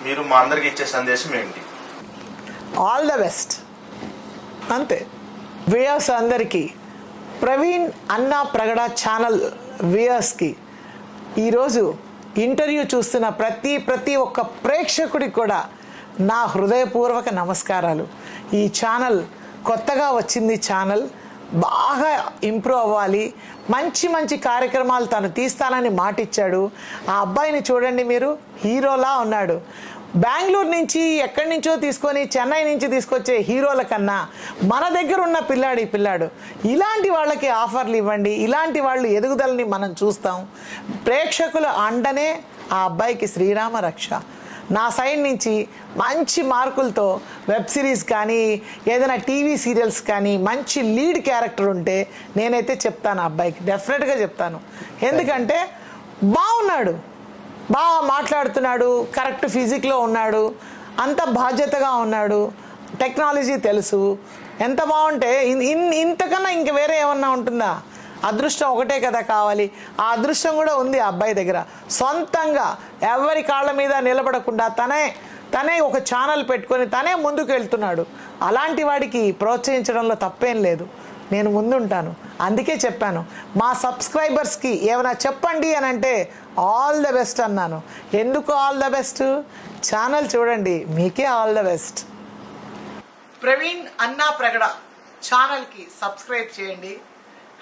Speaker 1: మీరు మా అందరికి ఇచ్చే సందేశం ఏంటి?
Speaker 2: ఆల్ ద బెస్ట్, అంతే. వ్యూయర్స్ అందరికీ, ప్రవీణ్ అన్నా ప్రగడ ఛానల్ వ్యూయర్స్కి ఈరోజు ఇంటర్వ్యూ చూస్తున్న ప్రతి ఒక్క ప్రేక్షకుడికి కూడా నా హృదయపూర్వక నమస్కారాలు. ఈ ఛానల్ కొత్తగా వచ్చింది, ఛానల్ బాగా ఇంప్రూవ్ అవ్వాలి, మంచి కార్యక్రమాలు తను తీస్తానని మాటిచ్చాడు. ఆ అబ్బాయిని చూడండి మీరు, హీరోలా ఉన్నాడు. బెంగళూరు నుంచి ఎక్కడి నుంచో తీసుకొని చెన్నై నుంచి తీసుకొచ్చే హీరోల కన్నా మన దగ్గర ఉన్న పిల్లాడు. ఇలాంటి వాళ్ళకి ఆఫర్లు ఇవ్వండి, ఇలాంటి వాళ్ళు ఎదుగుదలని మనం చూస్తాం. ప్రేక్షకుల అండనే ఆ అబ్బాయికి శ్రీరామ రక్ష. నా సైడ్ నుంచి మంచి మార్కులతో వెబ్ సిరీస్ కానీ ఏదైనా టీవీ సీరియల్స్ కానీ మంచి లీడ్ క్యారెక్టర్ ఉంటే నేనైతే చెప్తాను, ఆ అబ్బాయికి డెఫినెట్గా చెప్తాను. ఎందుకంటే బాగున్నాడు, బాగా మాట్లాడుతున్నాడు, కరెక్ట్ ఫిజిక్లో ఉన్నాడు, అంత బాధ్యతగా ఉన్నాడు, టెక్నాలజీ తెలుసు. ఎంత బాగుంటే ఇంతకన్నా ఇంక వేరే ఏమన్నా ఉంటుందా? అదృష్టం ఒకటే కదా కావాలి. ఆ అదృష్టం కూడా ఉంది ఆ అబ్బాయి దగ్గర. సొంతంగా ఎవరి కాళ్ళ మీద నిలబడకుండా తనే ఒక ఛానల్ పెట్టుకొని తనే ముందుకు వెళ్తున్నాడు. అలాంటి వాడికి ప్రోత్సహించడంలో తప్పేం లేదు, నేను ముందుంటాను. అందుకే చెప్పాను, మా సబ్స్క్రైబర్స్కి ఏమైనా చెప్పండి అని అంటే ఆల్ ద బెస్ట్ అన్నాను. ఎందుకు ఆల్ ద బెస్ట్? ఛానల్ చూడండి, మీకే ఆల్ ద బెస్ట్. ప్రవీణ్ అన్నా ప్రగడ ఛానల్కి సబ్స్క్రైబ్ చేయండి,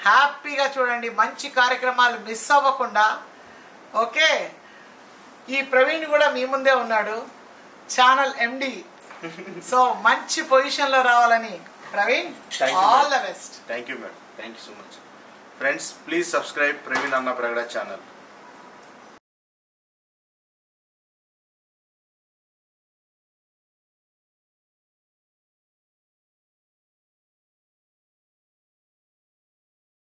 Speaker 2: హ్యాపీగా చూడండి, మంచి కార్యక్రమాలు మిస్ అవ్వకుండా. ఓకే, ఈ ప్రవీణ్ కూడా మీ ముందే ఉన్నాడు, ఛానల్ ఎండి. సో మంచి పొజిషన్లో రావాలని Praveen, all the best.
Speaker 1: Thank you madam, thank you so much. Friends, please subscribe Praveen అన్నా ప్రగడ ఛానల్.